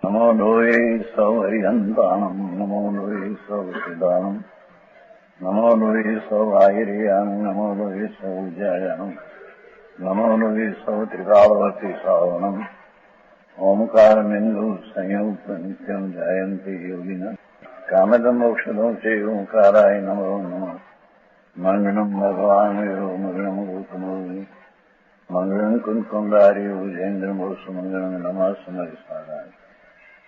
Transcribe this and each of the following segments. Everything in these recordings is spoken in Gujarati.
नमो लोये सौहरिहन्ताणम् नमो लोये सौचिदानम् नमो लोये सौभागिर्याम् नमो लोये सौजयानम् नमो लोये सौत्रिकालवती सावनम् ओंकारमिन्दु संयुक्त नित्यम् जयन्ति योगिनः कामदम् मोक्षदम् च ओंकाराय नमो नमः मङ्गलम् भगवान् वीरो मङ्गलम् गौतमोनि मङ्गलम् कुन्कुण्डारि भुजेन्द्रमोसुमङ्गलम् नमः समरिसाराय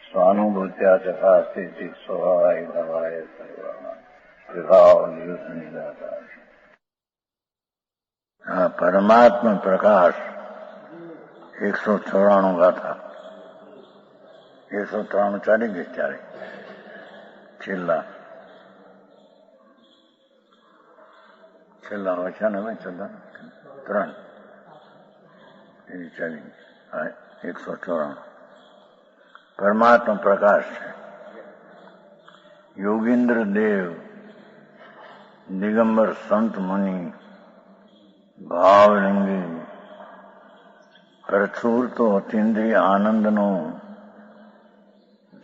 स्वानुभूत्या चकास्ति स्वभावाय भवाय सर्वाय परमात्मा प्रकाश 194 गाथा 193 ચાલી ગઈ ત્યારે છેલ્લા વચન હવે છેલ્લા 3 એની ચાલી 194 परमात्मा प्रकाश है। योगींद्र देव दिगंबर संत मुनि भावलिंगी प्रचुर तो अतीन्द्रिय आनंदनो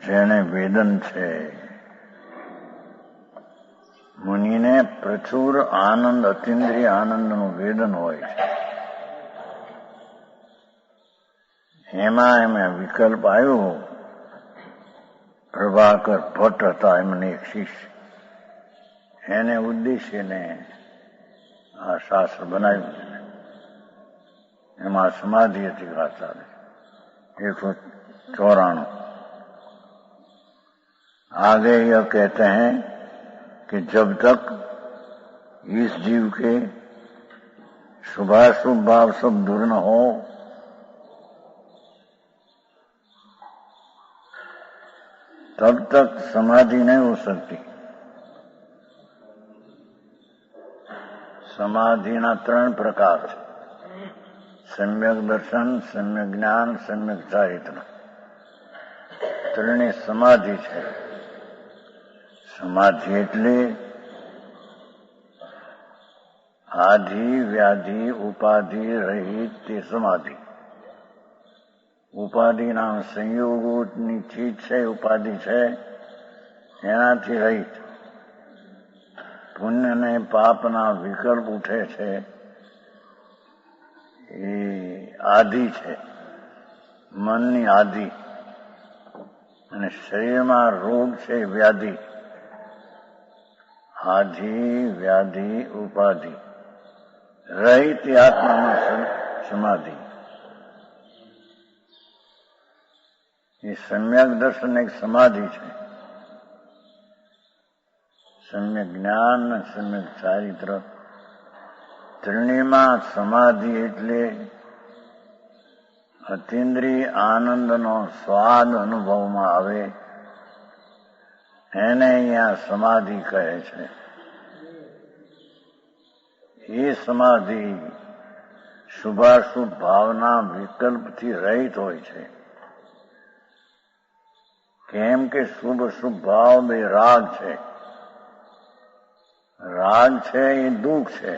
जेने वेदन छे मुनिने प्रचुर आनंद अतीन्द्रिय आनंदनो वेदन होय छे एमा विकल्प आयो प्रभाकर भट्ट હતા એમને એક શિષ્ય એને ઉદ્દેશ્યને આ શાસ્ત્ર બનાવ્યું છે એમાં સમાધિ હતી ગાથા 194 आगे यह कहते हैं कि जब तक इस जीव के शुभाशुभ भाव सब दूर न हो तब तक समाधि नहीं हो सकती। समाधि ना 3 प्रकार है, सम्यक दर्शन, सम्यक ज्ञान, सम्यक चारित्र। 3 समाधि है। समाधि એટલે आधि व्याधि उपाधि रहित ते समाधि। उपाधि नाम संयोगोनी चीज है, उपाधि है एनाथी रहित पुण्य ने पाप ना विकल्प उठे छे ए आदि है, मन नी आदि अने शरीर में रोग है व्याधि। आधि व्याधि उपाधि रहित आत्मा में समाधि। ये सम्यक दर्शन एक समाधि है, सम्यक ज्ञान सम्यक चारित्र। 3 समाधि એટલે અતિન્દ્રિય આનંદનો સ્વાદ અનુભવમાં આવે એને અહીંયા સમાધિ કહે છે। એ સમાધિ શુભાશુભ ભાવના વિકલ્પથી રહિત હોય છે। કેમ કે શુભ શુભ ભાવ બે રાગ છે। રાગ છે એ દુઃખ છે,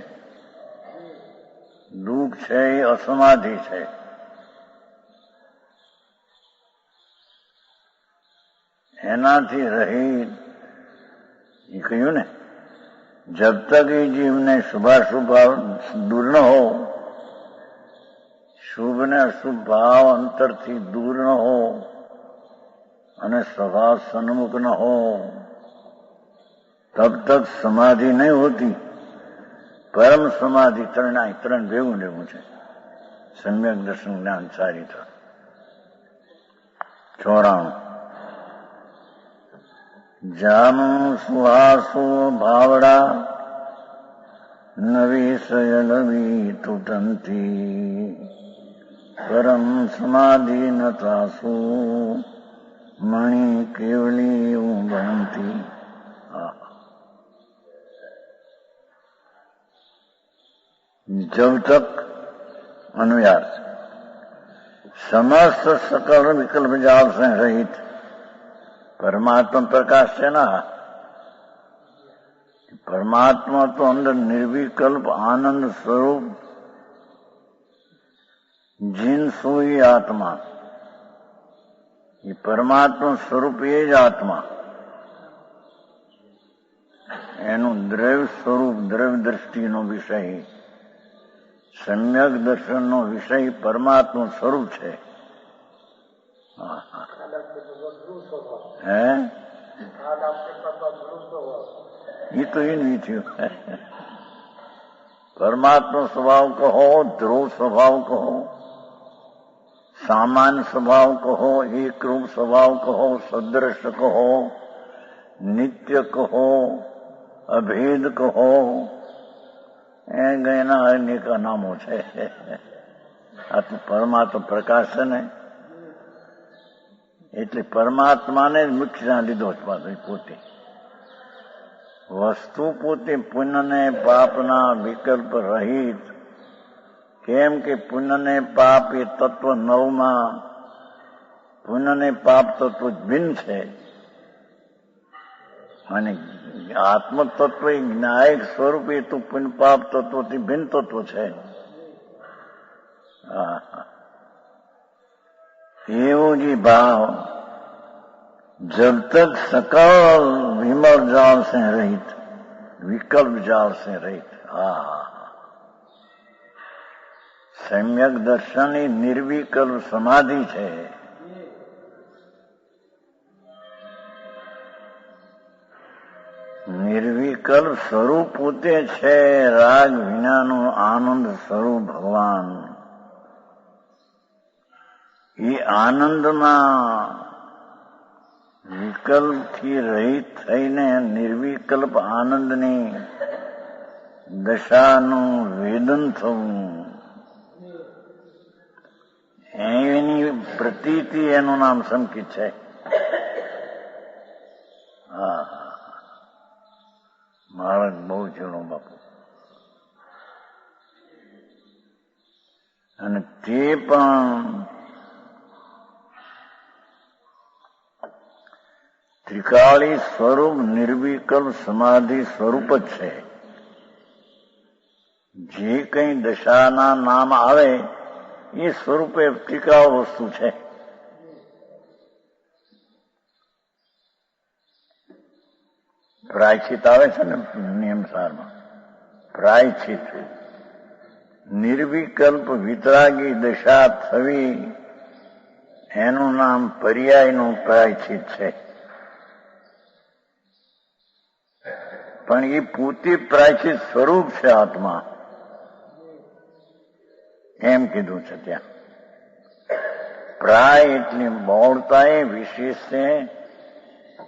દુઃખ છે એ અસમાધિ છે। એનાથી રહિત એ કહ્યું ને, जब तक ये जीव ने शुभाशुभ भाव दूर न हो, शुभ ने अशुभ भाव अंतर थी दूर न हो અને स्वभाव सन्मुख न हो तब तक समाधि नहीं होती। परम समाधि 3 भेगुं लेवुं छे, सम्यक दर्शन ज्ञान चारित्र। 94 जामु सुहासो भावड़ा नवी सयलवी तुटंती परम समाधि न तासु मणि केवली बनती। जब तक अनुयास समस्त सकल विकल्प जाल से रहित परमात्मा प्रकाश है ना। परमात्मा तो अंदर निर्विकल्प आनंद स्वरूप जिन सोई आत्मा એ પરમાત્મા સ્વરૂપ એ જ આત્મા. એનું દ્રવ્ય સ્વરૂપ, દ્રવ્ય દ્રષ્ટિનો વિષય, સમ્યક દર્શનનો વિષય પરમાત્મા સ્વરૂપ છે. હે એ તો એ નહીં થયું. પરમાત્મા સ્વભાવ કહો, ધ્રુવ સ્વભાવ કહો, સામાન્ય સ્વભાવ કહો, એકરૂપ સ્વભાવ કહો, સદ્રશ કહો, નિત્ય કહો, અભેદ કહો, એના અનેક નામો છે. આ તો પરમાત્મા પ્રકાશ છે ને, એટલે પરમાત્માને જ મુખ્ય લીધો છે પોતે. વસ્તુ પોતે પુણ્ય ને પાપના વિકલ્પ રહિત. કેમ કે પુણ્ય ને પાપ એ તત્વ 9માં પુણ્ય ને પાપ તત્વ ભિન્ન છે અને આત્મ તત્વ એ જ્ઞાયક સ્વરૂપે તો પુણ્ય પાપ તત્વથી ભિન્ન તત્વ છે. એવો જે ભાવ जब तक सकल विमल जाल से रहित, विकल्प जाल से रहित, सम्यक दर्शन એ નિર્વિકલ્પ સમાધિ છે. નિર્વિકલ્પ સ્વરૂપ પોતે છે. રાગ વિનાનું આનંદ સ્વરૂપ ભગવાન. એ આનંદમાં વિકલ્પથી રહિત થઈને નિર્વિકલ્પ આનંદની દશાનું વેદન થવું, એની પ્રતીતિ, એનું નામ સંકિત છે. મહારાજ બહુ જૂનો બાપુ. અને તે પણ ત્રિકાળી સ્વરૂપ નિર્વિકલ્પ સમાધિ સ્વરૂપ જ છે. જે કઈ દશાના નામ આવે એ સ્વરૂપે ત્રિકાળ વસ્તુ છે. પ્રાયશ્ચિત આવે છે ને નિયમસારમાં, પ્રાયશ્ચિત નિર્વિકલ્પ વિતરાગી દશા થવી, એનું નામ પર્યાયનું પ્રાયશ્ચિત છે. પણ એ પોતે પ્રાયશ્ચિત સ્વરૂપ છે આત્મા, એમ કીધું છે ત્યાં. પ્રાય એટલે બહોળતા એ વિશેષ છે.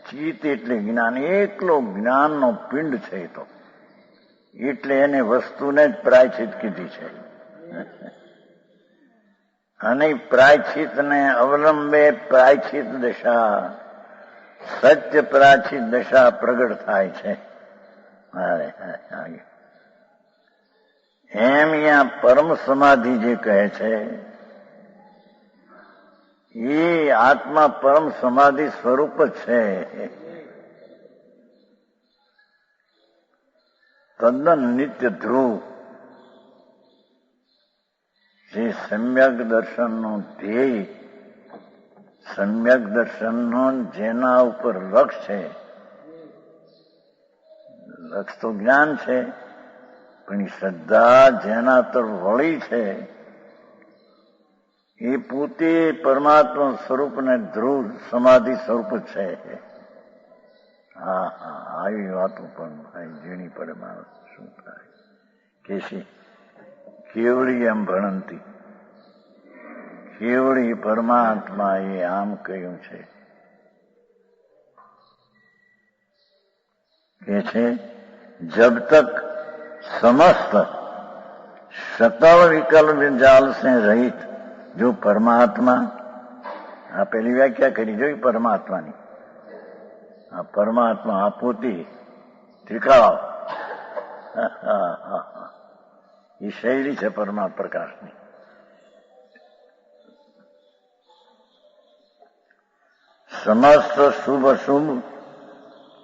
ચિત્ત એટલે જ્ઞાન, એકલો જ્ઞાનનો પિંડ છે એ તો, એટલે એને વસ્તુને જ પ્રાયશ્ચિત કીધી છે. અને પ્રાયશ્ચિતને અવલંબે પ્રાયશ્ચિત દશા, સત્ય પ્રાયશ્ચિત દશા પ્રગટ થાય છે. એમ અહીંયા પરમ સમાધિ જે કહે છે એ આત્મા પરમ સમાધિ સ્વરૂપ જ છે. તદ્દન નિત્ય ધ્રુવ, જે સમ્યક દર્શનનો ધ્યેય, સમ્યક દર્શનનો જેના ઉપર લક્ષ છે, લક્ષ તો જ્ઞાન છે, પણ શ્રદ્ધા જેના તરફ વળી છે એ પોતે પરમાત્મા સ્વરૂપ ને ધ્રુવ સમાધિ સ્વરૂપ છે. આવી વાતો પણ ઝીણી પડે માણસ શું થાય કે છે. કેવળી એમ ભણંતી, કેવળી પરમાત્મા એ આમ કહ્યું છે કે છે जब तक समस्त सकल विकल्प जाल से रहित जो परमात्मा, આ પેલી વ્યાખ્યા કરી જોઈ પરમાત્માની. આ પરમાત્મા આ પોતે ત્રિકાળ, એ શૈલી છે પરમાત્મા પ્રકાશની. સમસ્ત શુભ અશુભ,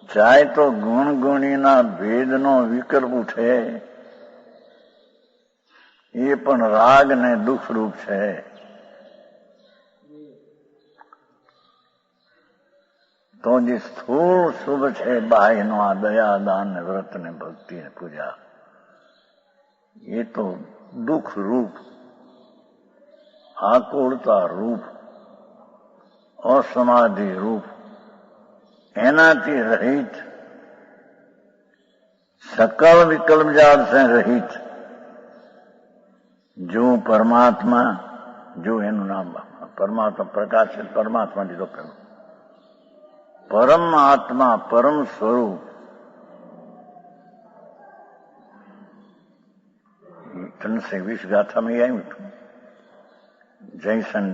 ચાહે તો ગુણ ગુણીના ભેદનો વિકલ્પ ઉઠે, એ પણ રાગ ને દુઃખરૂપ છે. તો જે સ્થૂળ શુભ છે બાહ્યનો આ દયા દાન ને વ્રત ને ભક્તિ ને પૂજા, એ તો દુઃખ રૂપ, આકુળતા રૂપ, અસમાધિ રૂપ, એનાથી રહિત, સકલ વિકલ્પ જાળ સે રહિત જો પરમાત્મા, જો એનું નામ પરમાત્મા, પ્રકાશિત પરમાત્મા લીધો પેલો, પરમ આત્મા, પરમ સ્વરૂપ, 320 ગાથામાં આવ્યું હતું જયસન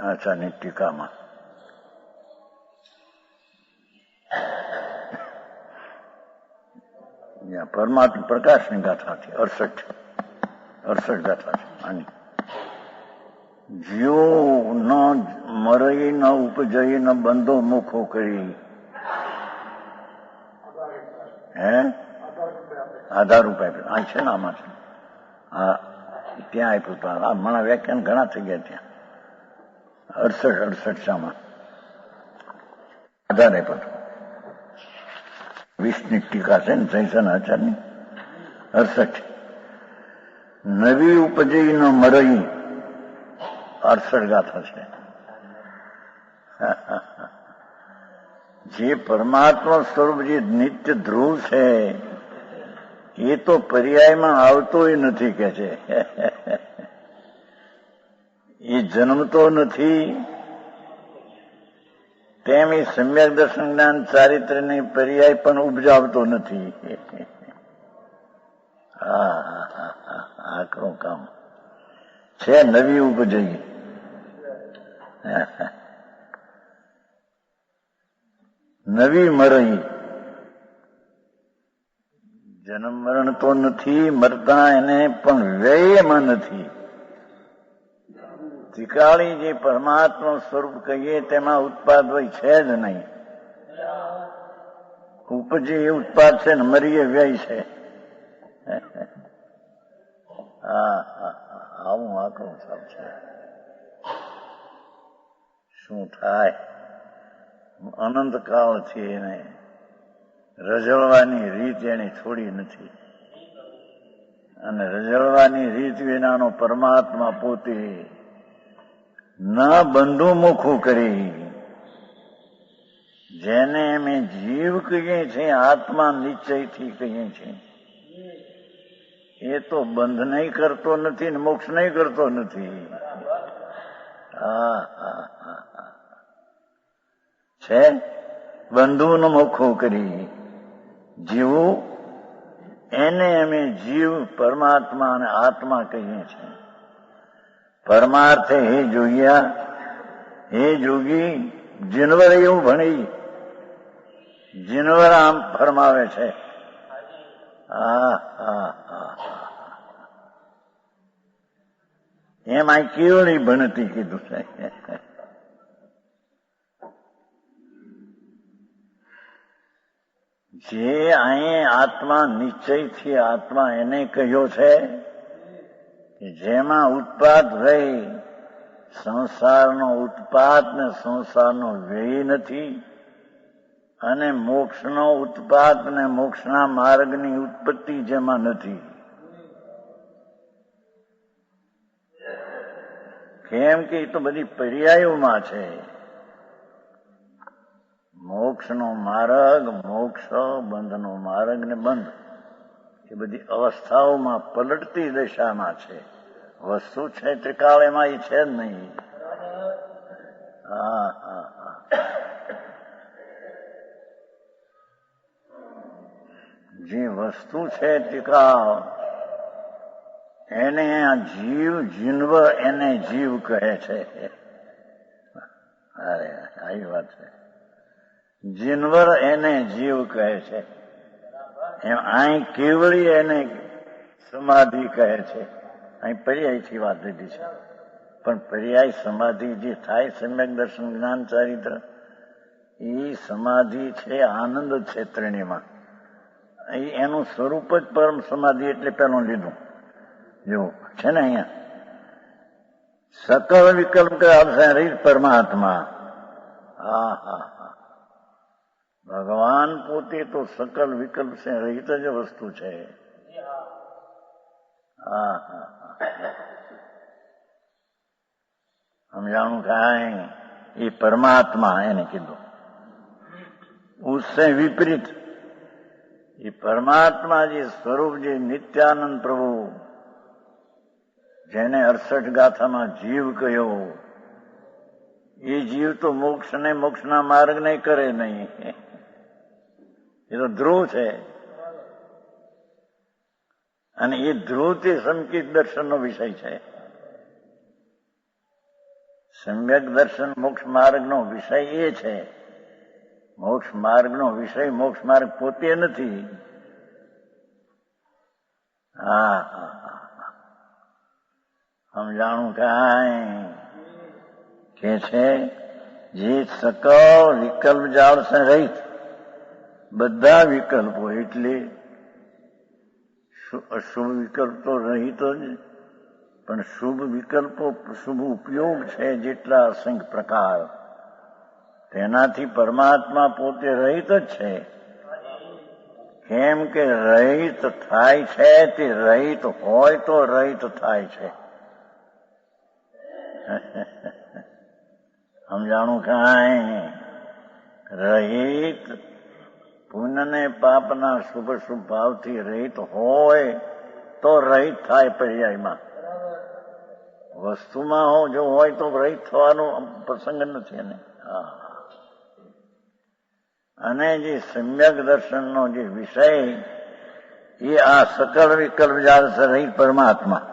આચાર્યની ટીકામાં. પરમાત્મા પ્રકાશની ગાથા છે, 68 ગાથા છે આની. જ્યો ન મરઈ ન ઉપજઈ ન બંધો મુખો કરી, હે આધાર રૂપે આ છે ને, આમાં છે, હા ત્યાં આપ્યું હતું. આ મારા વ્યાખ્યાન ઘણા થઈ ગયા ત્યાં, 68 આધાર આપ્યો હતો. 20ની ટીકા છે ને જયસન આચાર્યની, 68. નવી ઉપજઈ ન મરઈ, 68 ગાથા છે. જે પરમાત્મા સ્વરૂપ જે નિત્ય ધ્રુવ છે એ તો પર્યાયમાં આવતોય નથી કે છે. એ જન્મતો નથી, તેમ એ સમ્યક દર્શન જ્ઞાન ચારિત્ર્યની પર્યાય પણ ઉપજાવતો નથી. આકરું કામ છે. નવી ઉપજઈ, નવી મરઈ, જન્મ મરણ તો નથી, મરતા એને પણ વ્યયમાં નથી. ત્રિકાળી જે પરમાત્મા સ્વરૂપ કહીએ તેમાં ઉત્પાદ હોય છે જ નહીં. ઉપજે એ ઉત્પાદ છે ને મરીએ વ્યય છે. આવું આકરું સબ છે. શું થાય? અનંતકાળથી એને રજળવાની રીત એને છોડી નથી, અને રજળવાની રીત વિનાનો પરમાત્મા પોતે ના બંધુ મુખું કરી, જેને અમે જીવ કહીએ છીએ, આત્મા નિશ્ચયથી કહીએ છીએ, એ તો બંધ નહીં કરતો નથી ને મોક્ષ નહીં કરતો નથી. છે બંધુનો મુખો કરી જીવું, એને અમે જીવ, પરમાત્મા અને આત્મા કહીએ છીએ. પરમાર્થે હે જોગ્યા, હે જોગી, જીનવર એવું ભણી, જીનવર આમ ફરમાવે છે. એમ આ કેવળી ભણતી કીધું છે. જે અહીં આત્મા નિશ્ચયથી આત્મા એને કહ્યો છે કે જેમાં ઉત્પાદ રહી, સંસારનો ઉત્પાદ ને સંસારનો વ્યય નથી, અને મોક્ષનો ઉત્પાદ ને મોક્ષના માર્ગની ઉત્પત્તિ જેમાં નથી. કેમ કે એ તો બધી પર્યાયોમાં છે. મોક્ષનો માર્ગ, મોક્ષ, બંધનો માર્ગ ને બંધ, એ બધી અવસ્થાઓમાં પલટતી દશામાં છે. વસ્તુ છે ત્રિકાળમાં એ છે જ નહીં. જે વસ્તુ છે ત્રિકાળ, એને આ જીવ, જીનવ એને જીવ કહે છે. અરે આવી વાત છે. જીનવર એને જીવ કહે છે. એમ અહીં કેવળી એને સમાધિ કહે છે. અહીં પર્યાયથી વાત લીધી છે, પણ પર્યાય સમાધિ જે થાય સમ્યક દર્શન જ્ઞાન ચારિત્ર, એ સમાધિ છે આનંદ ક્ષેત્રણીમાં. એનું સ્વરૂપ જ પરમ સમાધિ, એટલે પેલું લીધું. જો છે ને અહીંયા સકલ વિકલ્પ રહિત પરમાત્મા. ભગવાન પોતે તો સકલ વિકલ્પ સે રહિત જ વસ્તુ છે. હા હા સમજાણું કાંઈ એ પરમાત્મા એને કીધું. उससे विपरीत ये परमात्मा जी स्वरूप जी नित्यानंद प्रभु જેને 68 ગાથામાં જીવ કહ્યો, એ જીવ તો મોક્ષના માર્ગ ને કરે નહીં. એ તો ધ્રુવ છે અને એ ધ્રુવ તે સંકિત દર્શનનો વિષય છે. સમ્યક દર્શન મોક્ષ માર્ગનો વિષય એ છે. મોક્ષ માર્ગનો વિષય મોક્ષ માર્ગ પોતે નથી. હા સમજાણું કાંઈ કે છે જે સકલ વિકલ્પ જાળ સે રહિત, બધા વિકલ્પો એટલે અશુભ વિકલ્પ તો રહિત જ, પણ શુભ વિકલ્પો શુભ ઉપયોગ છે જેટલા અસંખ્ય પ્રકાર, તેનાથી પરમાત્મા પોતે રહિત જ છે. કેમ કે રહિત થાય છે તે રહિત હોય તો રહિત થાય છે. સમજાણું કાંઈ? રહિત પુણ્ય ને પાપના શુભ શુભ ભાવથી રહિત હોય તો રહિત થાય. પર્યાયમાં વસ્તુમાં જો હોય તો રહિત થવાનો પ્રસંગ નથી એને. અને જે સમ્યક દર્શનનો જે વિષય એ આ સકલ વિકલ્પ જાળ સે રહિત પરમાત્મા.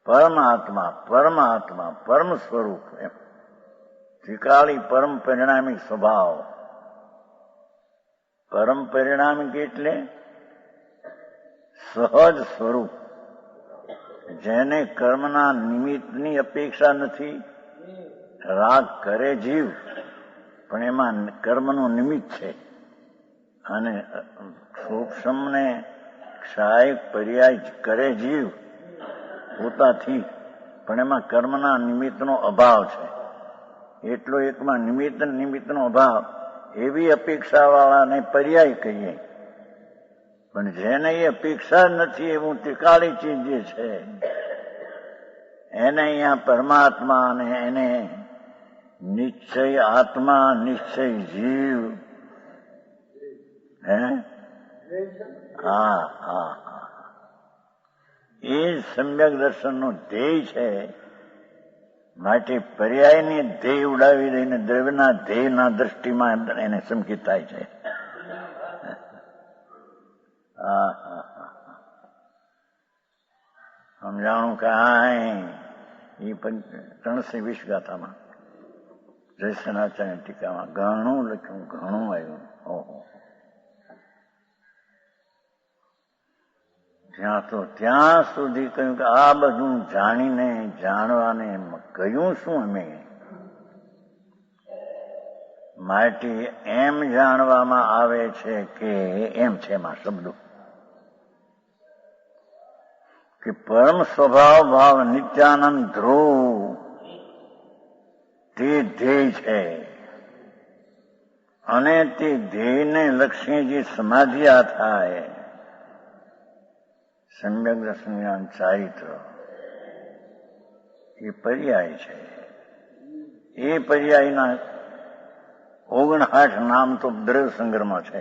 પરમાત્મા પરમાત્મા પરમ સ્વરૂપ એમ ત્રિકાળી પરમ પરિણામિક સ્વભાવ. પરમ પરિણામિક એટલે સહજ સ્વરૂપ, જેને કર્મના નિમિત્તની અપેક્ષા નથી. રાગ કરે જીવ પણ એમાં કર્મનું નિમિત્ત છે, અને સૂક્ષ્મને ક્ષાય પર્યાય કરે જીવ પોતાથી, પણ એમાં કર્મના નિમિત્તનો અભાવ છે. એટલો એકમાં નિમિત્તનો અભાવ, એવી અપેક્ષાવાળાને પર્યાય કહીએ. પણ જેને એ અપેક્ષા નથી એવું ત્રિકાળી ચીજ જે છે એને અહીંયા પરમાત્મા, અને એને નિશ્ચય આત્મા નિશ્ચય જીવ. હે હા હા એ સમ્યક દર્શનનો ધ્યેય છે. માટે પર્યાયની ધ્યેય ઉડાવી દઈને દ્રવ્યના ધ્યેયના દ્રષ્ટિમાં એને સંકિત થાય છે. સમજાણું કાંઈ? એ 320 ગાથામાં જયસનાચાર્ય ટીકામાં ઘણું લખ્યું, ઘણું આવ્યું. ઓહો, ત્યાં સુધી કહ્યું કે આ બધું જાણીને જાણવાને કહ્યું શું અમે? માટે એમ જાણવામાં આવે છે કે એમ છે એમાં શબ્દો કે પરમ સ્વભાવ ભાવ નિત્યાનંદ ધ્રુવ તે ધ્યેય છે, અને તે ધ્યેયને લક્ષ્મી જે સમાધિયા થાય સમ્યક દર્શન જ્ઞાન ચારિત્ર એ પર્યાય છે. એ પર્યાયના 59 નામ તો દ્રવ્ય સંગ્રહમાં છે.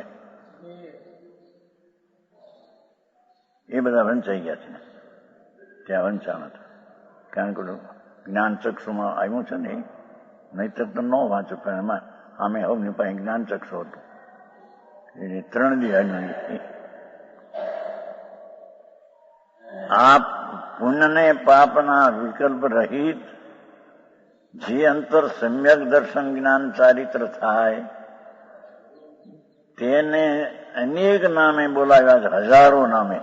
એ બધા વંચાઈ ગયા છે. ત્યાં વંચાણ હતા, કારણ કે જ્ઞાન ચક્ષુમાં આવ્યું છે ને, નહીતર તો ન વાંચો. પણ એમાં અમે સૌની પાસે જ્ઞાન ચક્ષુ હતું. એ 3 દી આવ્યું. આ પુણ્ય ને પાપના વિકલ્પ રહિત જે અંતર સમ્યક દર્શન જ્ઞાન ચારિત્ર થાય તેને અનેક નામે બોલાવ્યા છે. હજારો નામે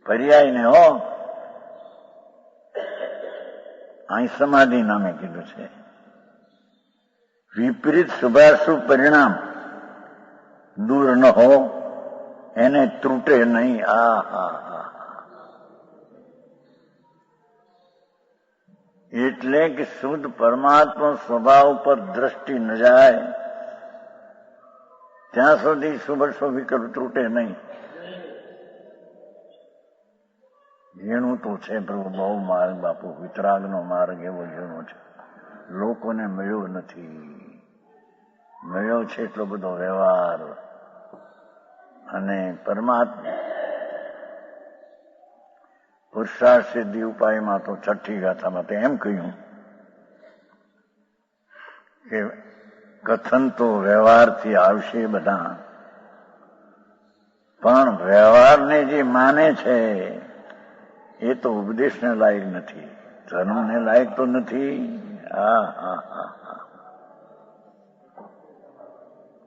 પર્યાય ને હો અહીં સમાધિ નામે કીધું છે. વિપરીત શુભાશુભ પરિણામ દૂર ન હો, એને ત્રુટે નહીં. એટલે કે શુદ્ધ પરમાત્મા સ્વભાવ પર દ્રષ્ટિ ન જાય ત્યાં સુધી શુભ વિકલ્પ તૂટે નહીં. ઝીણું તો છે પ્રભુ, બહુ માર્ગ બાપુ, વિતરાગનો માર્ગ એવો ઝીણો છે, લોકોને મળ્યો નથી. મળ્યો છે એટલો બધો વ્યવહાર. અને પરમાત્મા પુરુષાર્થ સિદ્ધિ ઉપાયમાં તો છઠ્ઠી ગાથામાં તો એમ કહ્યું કે કથન તો વ્યવહારથી આવશે બધા, પણ વ્યવહારને જે માને છે એ તો ઉપદેશને લાયક નથી, ધર્મને લાયક તો નથી.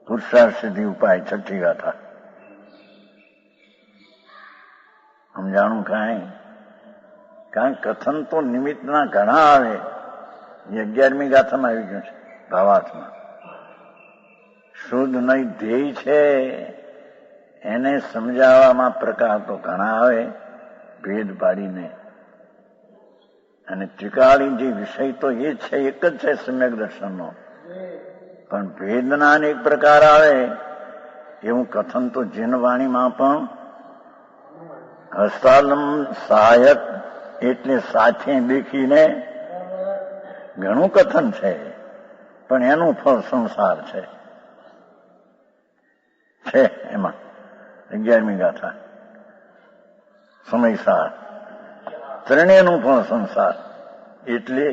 પુરુષાર્થ સિદ્ધિ ઉપાય છઠ્ઠી ગાથા. સમજાણું કાંઈ? કારણ કથન તો નિમિત્તના ઘણા આવે. એ 11મી ગાથામાં આવી ગયું છે ભાવાર્થમાં. શુદ્ધ નહીં ધ્યેય છે એને સમજાવવામાં પ્રકાર તો ઘણા આવે ભેદ પાડીને. અને ત્રિકાળી જે વિષય તો એ છે, એક જ છે સમ્યક દર્શનનો, પણ ભેદના અનેક પ્રકાર આવે. એવું કથન તો જીન વાણીમાં પણ હસ્તાલમ સહાયક એટલે સાથે દેખીને ઘણું કથન છે, પણ એનું ફળ સંસાર છે એમાં 11મી ગાથા સમયસાર ત્રણેયનું ફળ સંસાર. એટલે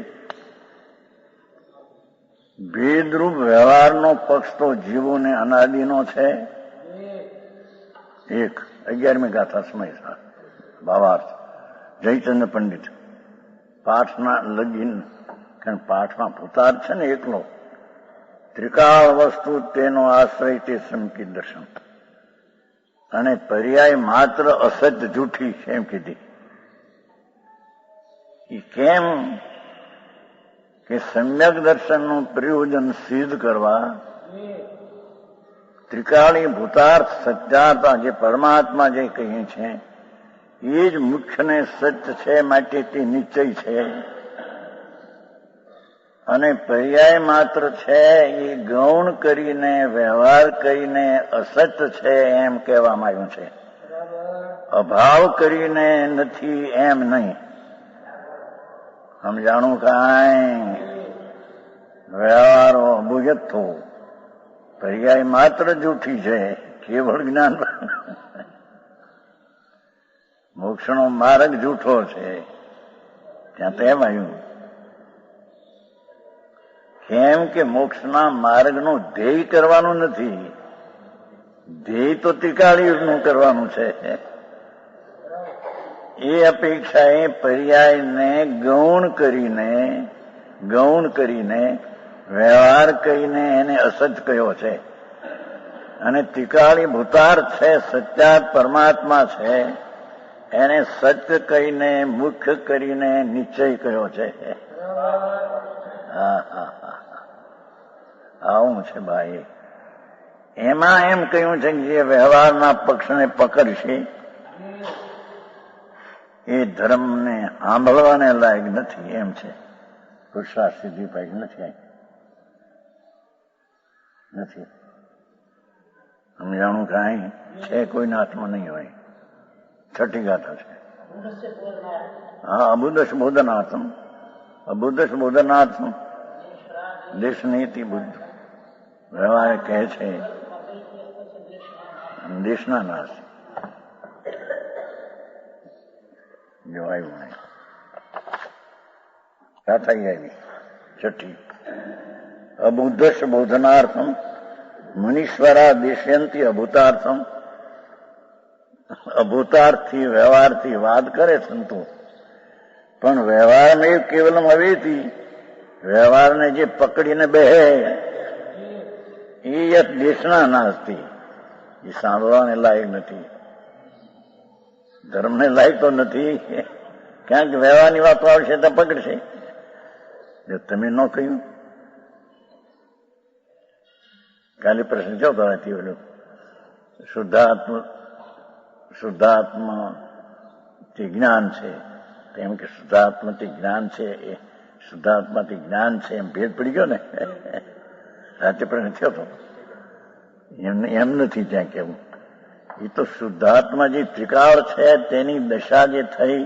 ભેદરૂપ વ્યવહારનો પક્ષ તો જીવોને અનાદિનો છે. એક 11મી ગાથા સમયસાર ભાવાર્થ જયચંદ્ર પંડિત. પાઠના લગીન, કારણ પાઠમાં પુતાર્થ છે ને એકલો. ત્રિકાળ વસ્તુ તેનો આશ્રય તે સંકિત દર્શન. અને પર્યાય માત્ર અસત જૂઠી છે એમ કીધી. એ કેમ કે સમ્યક દર્શનનું પ્રયોજન સિદ્ધ કરવા ત્રિકાળી ભૂતાર્થ સત્યાર્થ જે પરમાત્મા જે કહીએ છે એ જ મુખ્યને સત્ય છે, માટે તે નિશ્ચય છે. અને પર્યાય માત્ર છે એ ગૌણ કરીને વ્યવહાર કરીને અસત્ય છે એમ કહેવામાં આવ્યું છે. અભાવ કરીને નથી એમ નહીં. સમજાણું કાંઈ? વ્યવહારો અભુજથ્થો, પર્યાય માત્ર જૂઠી છે, કેવળ જ્ઞાન. મોક્ષનો માર્ગ જૂઠો છે. ત્યાં તો એમ આવ્યું કેમ કે મોક્ષના માર્ગનો ધ્યેય કરવાનું નથી, ધ્યેય તો ત્રિકાળીનું કરવાનું છે. એ અપેક્ષા એ પર્યાયને ગૌણ કરીને વ્યવહાર કહીને એને અસત કહ્યો છે. અને ત્રિકાળી ભૂતાર્થ છે, સત્યાર્થ પરમાત્મા છે, એને સત્ય કહીને મુખ્ય કરીને નિશ્ચય કહ્યો છે. આવું છે ભાઈ. એમાં એમ કહ્યું છે કે જે વ્યવહારના પક્ષને પકડશે એ ધર્મને સાંભળવાને લાયક નથી એમ છે. પુરુષાર્થ સિદ્ધિ પાક નથી. સમજાણું કાંઈ છે? કોઈના હાથમાં નહીં હોય. છઠ્ઠી ગાથા છે. હા, અબુદશ બોધનાથમ, અબુદશ બોધનાથમ દેશનીતિ બુદ્ધ. વ્યવહાર કહે છે દેશના નાશ. જો આવ્યું નહીં ગાથા આવી છઠ્ઠી. અબુદ્ધશ બોધનાર્થમ મુનીશ્વરા દેશયંતી અભૂતાર્થમ. અભૂતાર્થથી વ્યવહારથી વાદ કરે સંતો, પણ વ્યવહારને કેવલમ હવેથી વ્યવહારને જે પકડીને બેહે એ એક દેશના નાશથી એ સાંભળવાને લાયક નથી, ધર્મને લાયક તો નથી. ક્યાંક વ્યવહારની વાતો આવશે તો પકડશે. જો તમે ન કહ્યું, કાલે પ્રશ્ન ચોથો હતી ઓલું શુદ્ધાત્મા જે જ્ઞાન છે, તેમ કે શુદ્ધાત્મા જે જ્ઞાન છે એ શુદ્ધાત્માથી જ્ઞાન છે એમ ભેદ પડી ગયો ને. સાચે પ્રશ્ન થયો તો એમ નથી ત્યાં કેવું. એ તો શુદ્ધાત્મા જે ત્રિકાળ છે તેની દશા જે થઈ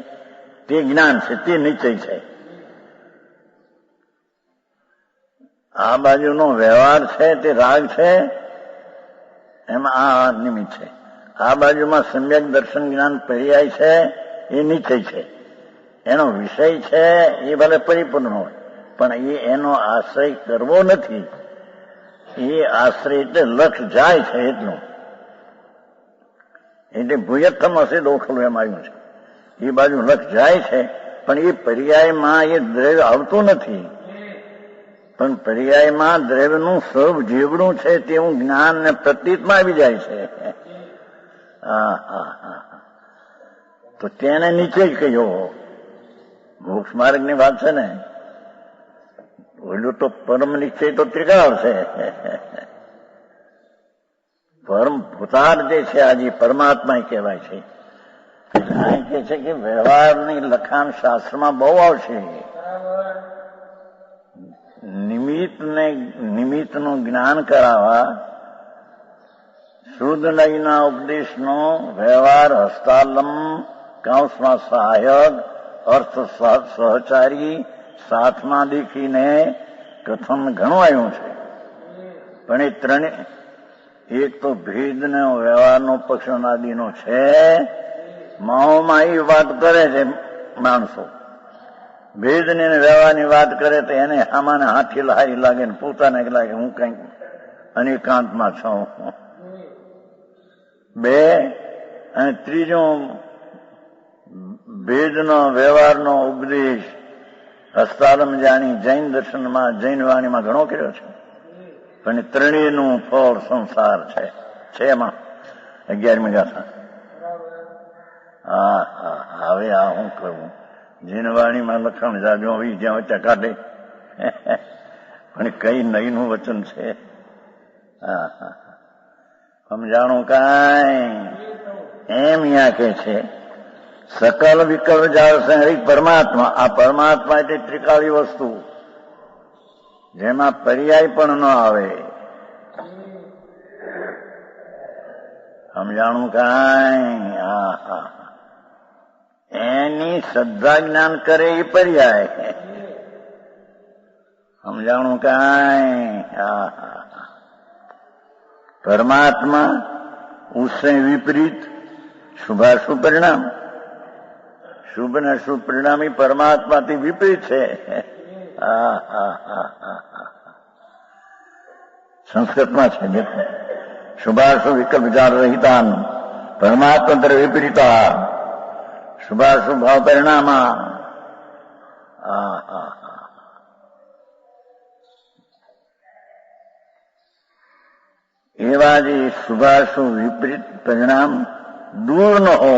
તે જ્ઞાન છે, તે નિશ્ચય છે. આ બાજુનો વ્યવહાર છે તે રાગ છે, એમાં આ નિમિત્ત છે. આ બાજુમાં સમ્યક દર્શન જ્ઞાન પર્યાય છે એ નિશ્ચય છે. એનો વિષય છે એ ભલે પરિપૂર્ણ હોય, પણ એનો આશ્રય કરવો નથી. એ આશ્રય એટલે લક્ષ જાય છે એટલું. એટલે ભૂયત્થમ હશે દોખલું એમ આવ્યું છે. એ બાજુ લક્ષ જાય છે, પણ એ પર્યાયમાં એ દ્રવ્ય આવતું નથી. પણ પર્યાયમાં દ્રવ્યનું સ્વરૂપ જીવડું છે તેવું જ્ઞાન ને પ્રતીતમાં આવી જાય છે. તો તેને નીચે જ કહ્યો. મોક્ષ માર્ગ ની વાત છે ને. ઓલું તો પરમ નિશ્ચય તો ત્રિકાળ છે. પરમ ભૂતાર જે છે આજે પરમાત્મા કહેવાય છે. અહીં કે છે કે વ્યવહારની લખાણ શાસ્ત્રમાં બહુ આવશે. નિમિત્તનું જ્ઞાન કરાવવા શુદ્ધ નયના ઉપદેશનો વ્યવહાર હસ્તાલમ કાંસમાં સહાયક અર્થ સહચારી સાથમાં દેખીને કથન ઘણું આવ્યું છે. પણ એ ત્રણે એક તો ભેદનો વ્યવહારનો પક્ષનાદીનો છે. માહોમાં એ વાત કરે છે માણસો. ભેદની અને વ્યવહારની વાત કરે તો એને આમાંને હાથી લહારી લાગે ને પોતાને લાગે હું કંઈક અનેકાંતમાં છું. બે અને ત્રીજું ભેદનો વ્યવહારનો ઉપદેશ હસ્તાલમ જાણી જૈન દર્શનમાં જૈન વાણીમાં ઘણો કર્યો છે. પણ ત્રણેયનું ફળ સંસાર છે એમાં 11મી ગાથા. હવે આ હું કહું, જૈન વાણીમાં લખાણ જાજો આવી જ્યાં વચ્ચે કાઢે, પણ કઈ નહીનું વચન છે. સમજાણું કાંઈ એમ યા કે છે. સકલ વિકલ્પ જાળશે હરિ પરમાત્મા. આ પરમાત્મા એટલે ત્રિકાળી વસ્તુ જેમાં પર્યાય પણ ન આવે. સમજાણું કાંઈ? એની શ્રદ્ધા જ્ઞાન કરે એ પર્યાય. સમજાણું કાંઈ? પરમાત્મા ઉસે વિપરીત શુભાશુભ પરિણામ. શુભ ને શુભ પરિણામ એ પરમાત્માથી વિપરીત છે. સંસ્કૃતમાં છે શુભાશુભ વિકલ્પ વિચાર રહિતા પરમાત્મા વિપરીતા શુભાશુભ ભાવ પરિણામા. એવા જે શુભાશુભ વિપરીત પરિણામ દૂર ન હો,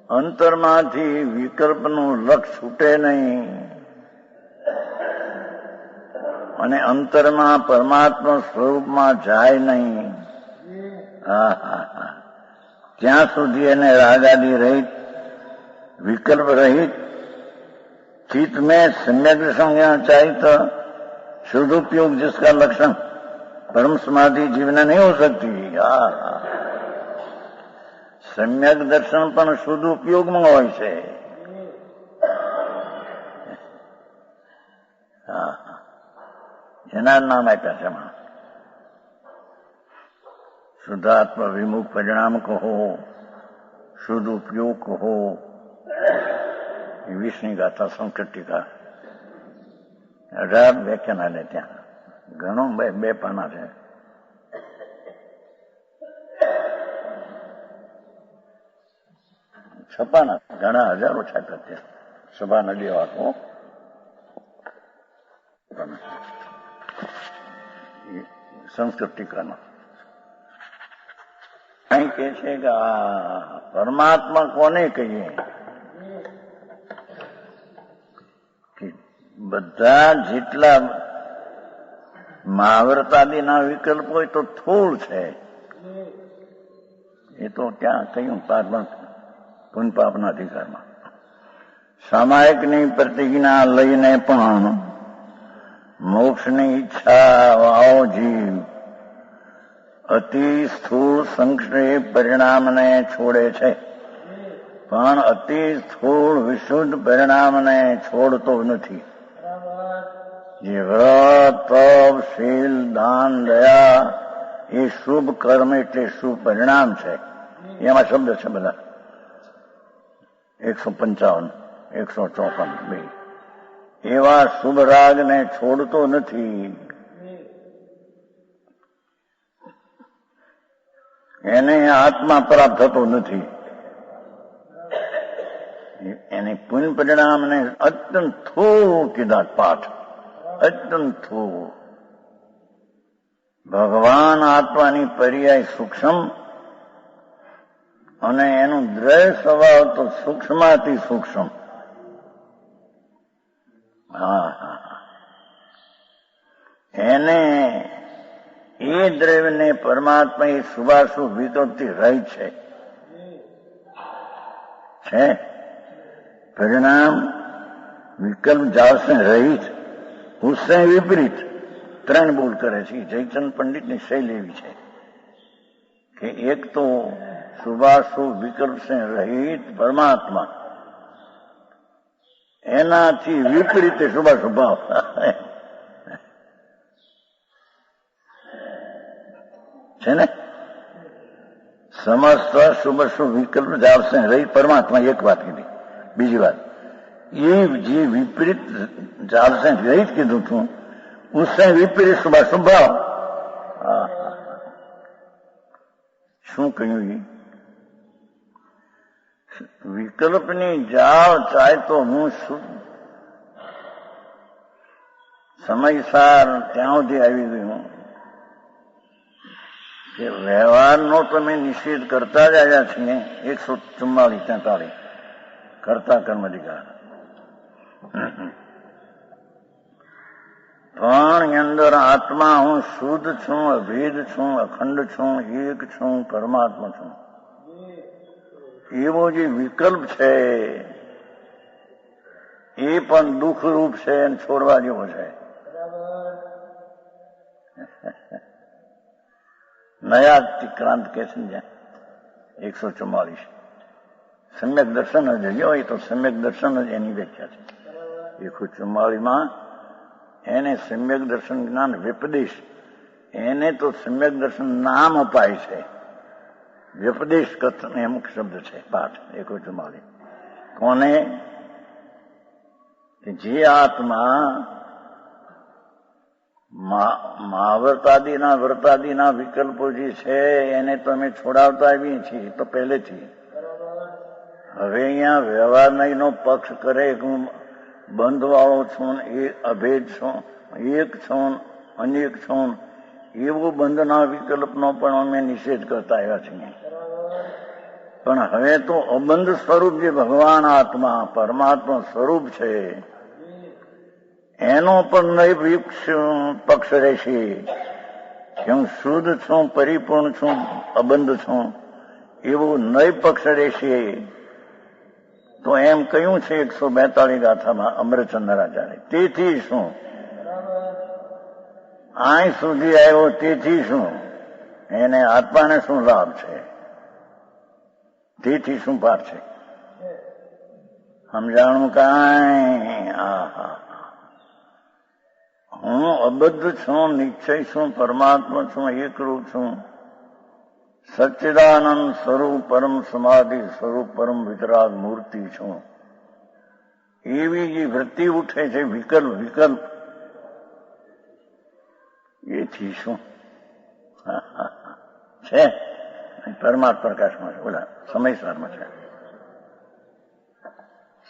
અંતરમાંથી વિકલ્પનું લક્ષ છૂટે નહીં અને અંતરમાં પરમાત્મા સ્વરૂપમાં જાય નહીં, ત્યાં સુધી એને રાગાદી રહિત विकल्प रहित चित्त में सम्यक संज्ञा चाहिए तो शुद्ध उपयोग जिसका लक्षण परम समाधि जीवन नहीं हो सकती. सम्यक दर्शन पर शुद्ध उपयोग में હોય છે. એના નામ આપ્યા છે. શુદ્ધાત્મ વિमुख परिणाम કહો, શુદ્ધ ઉપયોગ કહો. 20મી ગાથા સંકટ ટીકા 18 વ્યાખ્યાન આલે ત્યાં ઘણું બે પાના છે. છપાના ઘણા હજારો છાપ્યા ત્યાં સભા નદી વાતો સંસ્કૃત ટીકાના. અહીં કે છે કે આ પરમાત્મા કોને કહીએ? બધા જેટલા મહાવ્રતાદિના વિકલ્પ હોય તો થોડ છે. એ તો ત્યાં કહ્યું પુન પાપના અધિકારમાં. સામાયિકની પ્રતિજ્ઞા લઈને પણ મોક્ષની ઈચ્છા વાળો જીવ અતિ સ્થૂળ સંક્ષેપ પરિણામને છોડે છે, પણ અતિ સ્થૂળ વિશુદ્ધ પરિણામને છોડતો નથી. જે વ્રત, તપ, શીલ, દાન, દયા એ શુભ કર્મ એટલે શુભ પરિણામ છે. એમાં શબ્દ છે બધા 155, 154 બે. એવા શુભ રાગને છોડતો નથી. એને આત્મા પ્રાપ્ત થતો નથી. એને પુણ્ય પરિણામને અત્યંત થોડું કીધા પાઠ, અત્યંત થોડું. ભગવાન આત્માની પર્યાય સૂક્ષ્મ અને એનું દ્રય સ્વભાવ તો સૂક્ષ્માથી સૂક્ષ્મ. એને એ દ્રવ્યને પરમાત્મા એ શુભાશુભ વિકલ્પથી રહિત છે. પરિણામ વિકલ્પ જાવશે રહિત, ઉસસે વિપરીત. 3 બોલ કરે છે. જયચંદ પંડિતની શૈલી એવી છે કે એક તો શુભાશુભ વિકલ્પ સે રહિત પરમાત્મા, એનાથી વિપરીત શુભાશુભ ભાવ છે ને. સમસ્ત શુભાશુભ વિકલ્પ જાવશે રહિત પરમાત્મા, એક વાત કીધી. બીજી વાત, એ જે વિપરીત જાવશે રહિત કીધું તું, ઉસસે વિપરીત શુભાશુભ ભાવ. શું કહ્યું? વિકલ્પની જાળ ચાહે તો હું શું સમયસાર ત્યાં સુધી આવી ગયું કે વ્યવહારનો તમે નિષેધ કરતા જ આવ્યા છીએ. 144-43 કરતા કર્મ અધિકાર. પણ અંદર આત્મા હું શુદ્ધ છું, અભેદ છું, અખંડ છું, એક છું, પરમાત્મા છું. એવો જે વિકલ્પ છે એ પણ દુઃખરૂપ છે અને છોડવા જેવો છે. નયા ક્રાંત કે છે 144. સમ્યક દર્શન જ હોય તો સમ્યક દર્શન જ એની વ્યાખ્યા છે. 144માં એને સમ્યક દર્શન જ્ઞાન વિપદેશ, એને તો સમ્યક દર્શન નામ અપાય છે. વ્યપદેશ કથન અમુક શબ્દ છે પાઠ 144. કોને? જે આત્મા મહાવ્રતાદિના વ્રતાદિના વિકલ્પો જે છે એને તો અમે છોડાવતા આવીએ છીએ તો પહેલેથી. હવે અહીંયા વ્યવહારનો પક્ષ કરે કે હું બંધ વાળો છું, એ અભેદ છું, એક છું, અનેક છું, એવો બંધના વિકલ્પનો પણ અમે નિષેધ કરતા આવ્યા છીએ. પણ હવે તો અબંધ સ્વરૂપ જે ભગવાન આત્મા પરમાત્મા સ્વરૂપ છે એનો પણ નહીં પક્ષ રહેશે કે હું શુદ્ધ છું, પરિપૂર્ણ છું, અબંધ છું, એવું નહીં પક્ષ રહેશે. તો એમ કહ્યું છે 142 ગાથામાં અમરચંદ્ર આચાર્ય. તેથી શું અહીં સુધી આવ્યો, તેથી શું એને આત્માને શું લાભ છે, તેથી શું પાર છે સમજાણું કાંઈ. હું અબદ્ધ છું, નિશ્ચય છું, પરમાત્મા છું, એકરૂપ છું, સચ્ચિદાનંદ સ્વરૂપ, પરમ સમાધિ સ્વરૂપ, પરમ વિતરાગ મૂર્તિ છું. એવી જે વૃત્તિ ઉઠે છે વિકલ્પ એથી શું છે? પરમાત્મા પ્રકાશમાં છે, બોલા સમયસારમાં છે,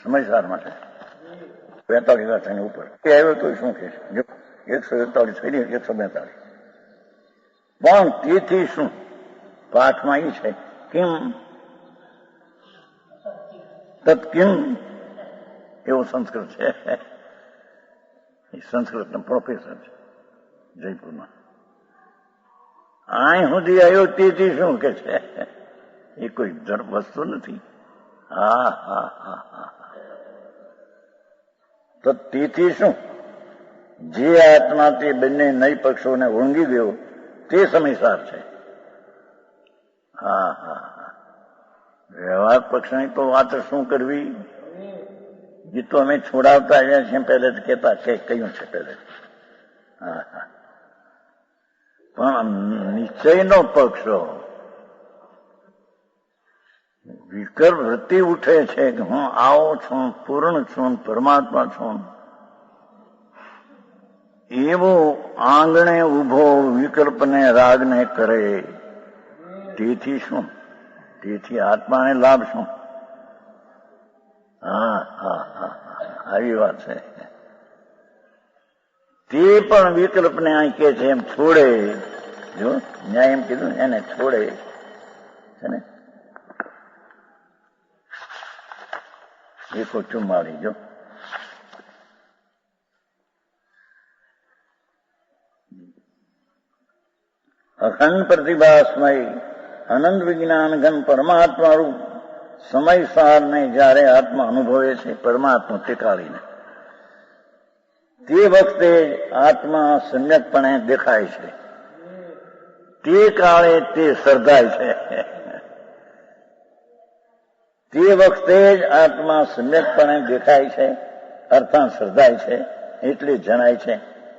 સમયસારમાં છે. 42 ગાથાની ઉપર એ આવ્યો તો શું કે છે? 141 થઈ ગઈ, 142. પણ તેથી શું પાઠમાં એ છે કિમ તત્કિમ એવો સંસ્કૃત છે. એ સંસ્કૃતનો પ્રોફેસર છે જયપુરમાં. અહીં સુધી આવ્યો તેથી શું કે છે? એ કોઈ વસ્તુ નથી. તો તેથી શું? જે આત્મા તે બંને નય પક્ષોને ઓળંગી ગયો તે સમયસાર છે. હા હા હા, વ્યવહાર પક્ષની તો વાત શું કરવી? એ તો અમે છોડાવતા આવ્યા છીએ, પહેલે કહેતા છે, કહ્યું છે પહેલે. હા હા, પણ નિશ્ચયનો પક્ષ વિકર વૃત્તિ ઉઠે છે કે હું આવો છું, પૂર્ણ છું, પરમાત્મા છું, એવો આંગણે ઉભો વિકલ્પને રાગને કરે. તેથી શું? તેથી આત્માને લાભ શું? હા હા હા, આવી વાત છે. તે પણ વિકલ્પને અહીં કે છે એમ છોડે. જો ન્યાય એમ કીધું એને છોડે છે ને. 144 જો અખંડ પ્રતિભાસ્મય અનંત વિજ્ઞાન ઘન પરમાત્મા રૂપ સમય સારને જયારે આત્મા અનુભવે છે, પરમાત્મા ટેકાળીને, તે વખતે આત્મા સમ્યકપણે દેખાય છે. તે કાળે તે સર્જાય છે. તે વખતે જ આત્મા સમ્યકપણે દેખાય છે, અર્થાત સર્જાય છે, એટલે જણાય છે.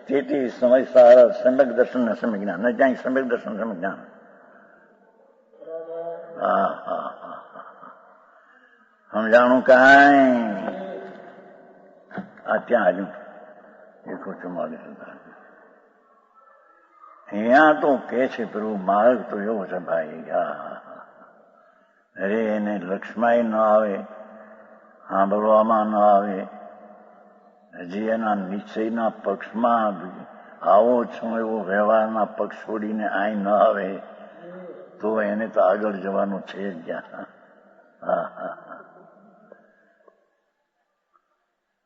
તેથી સમય સાર સમ્યક દર્શન ને સમ્યક જ્ઞાન ન જાય. સમ્યક દર્શન સમ્યક જ્ઞાન. હા હા હા, સમજાણું કાંઈ? આ ત્યાં આવ્યું 144. અહીંયા તો કે છે પ્રભુ માર્ગ તો એવો છે ભાઈ. અરે એને લક્ષ્માય ન આવે, સાંભળવામાં ન આવે, હજી એના નિશ્ચયના પક્ષમાં આવો છું એવો વ્યવહારના પક્ષ છોડીને અહીં ન આવે તો એને તો આગળ જવાનું છે જ ક્યાં. હા હા હા,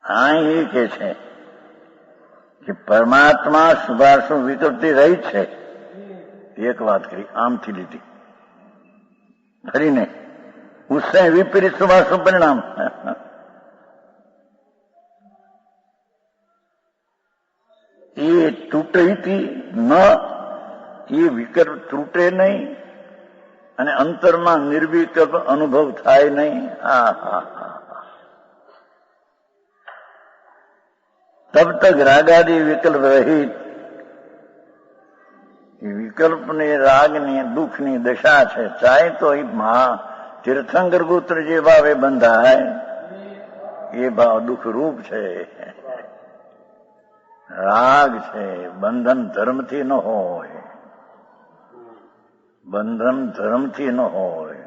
અહીં એ કે છે કે પરમાત્મા શુભાશુભ વિકૃતિ રહી છે. એક વાત કરી, આમથી લીધી ખરીને. ઉસે વિપરીત શુભાશુભ પરિણામ. એ તૂટતી ન, એ વિકલ્પ તૂટે નહીં અને અંતરમાં નિર્વિકલ્પ અનુભવ થાય નહીં. હા હા હા, તબ તક રાગાદી વિકલ્પ રહિત. વિકલ્પની રાગની દુઃખની દશા છે. ચાહે તો એ તીર્થંકર પુત્ર જે ભાવે બંધાય એ ભાવ દુઃખરૂપ છે, રાગ છે. બંધન ધર્મથી ન હોય, બંધન ધર્મથી ન હોય,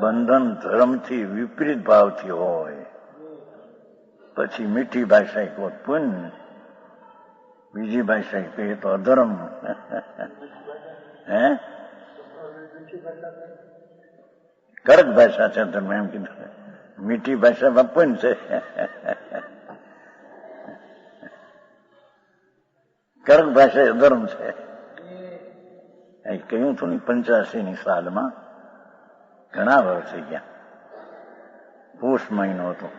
બંધન ધર્મથી વિપરીત ભાવથી હોય. પછી મીઠી ભાષા કહો પુણ્ય, બીજી ભાષા કહીએ તો અધર્મ. હે, કડક ભાષા છે તમે એમ કીધું. મીઠી ભાષામાં પુણ્ય છે, કડક ભાષા અધર્મ છે. કહ્યું હતું ને 85ની સાલમાં, ઘણા વર્ષ થઈ ગયા, પોષ મહિનો હતો.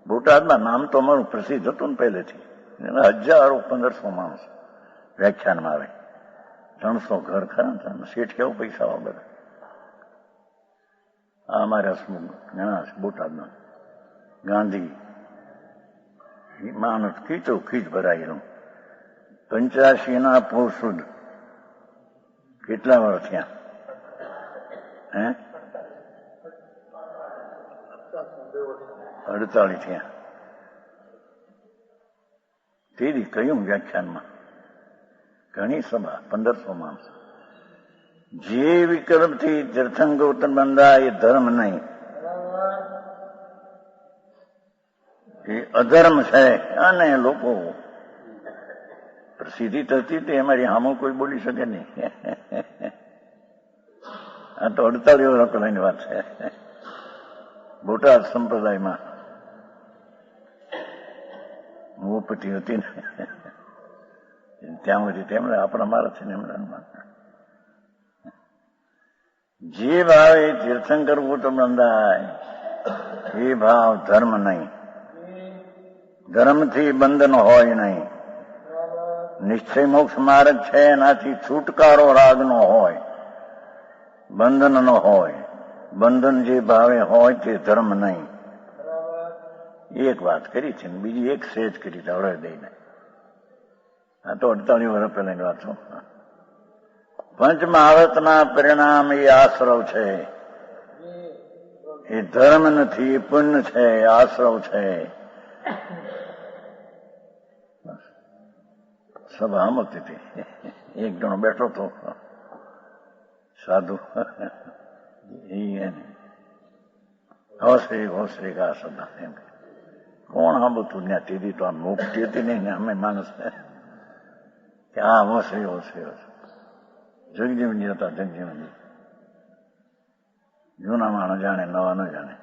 બોટાદમાં નામ તો અમારું પ્રસિદ્ધ હતું ને પહેલેથી. 1000-1500 માણસ વ્યાખ્યાનમાં આવે. 300 ઘર ખરા ને, શેઠ કેવો પૈસા વગર. આ અમારા ઘણા બોટાદમાં ગાંધી માણસ ખીચો ખીચ ભરાયેલું. 85ના પોષ સુદ કેટલા વર્ષ થયા? હે, 48 થયા. તેથી કહ્યું વ્યાખ્યાનમાં, ઘણી સભા, 1500 માણસ. જે વિકલ્પથી તીર્થંકર બંધાય એ ધર્મ નહીં, એ અધર્મ છે. અને લોકો પ્રસિદ્ધિ થતી તે અમારી સામું કોઈ બોલી શકે નહીં. આ તો 48 વર્ષ પહેલાની વાત છે. બોટાદ સંપ્રદાયમાં મોપતી હતી ને, ત્યાં સુધી તેમણે આપણા મારા છે ને એમના જે ભાવે તીર્થંકર તો બંધાય એ ભાવ ધર્મ નહીં. ધર્મથી બંધન હોય નહીં. નિશ્ચય મોક્ષ માર્ગ છે, એનાથી છુટકારો રાગનો હોય, બંધનનો હોય. બંધન જે ભાવે હોય તે ધર્મ નહીં. એક વાત કરી છે, બીજી એક સેજ કરી છે હળવે દઈને. આ તો 48 વર્ષ પહેલાની વાત છો. પંચમહાવતના પરિણામ એ આશ્રવ છે, એ ધર્મ નથી, એ પુણ્ય છે, એ આશ્રવ છે. સભા આમતી હતી, એક જણો બેઠો હતો સાધુ, હોશ્રી કા સદા એમ. કોણ સાંભળતું ત્યાં તીધી તો આ મુક્તિ હતી નહીં ને અમે માણસ કે હા હોશ્રી હોશ્રી જગજીવનજી હતા. જગજીવનજી જૂના માણસ જાણે, નવા ન જાણે.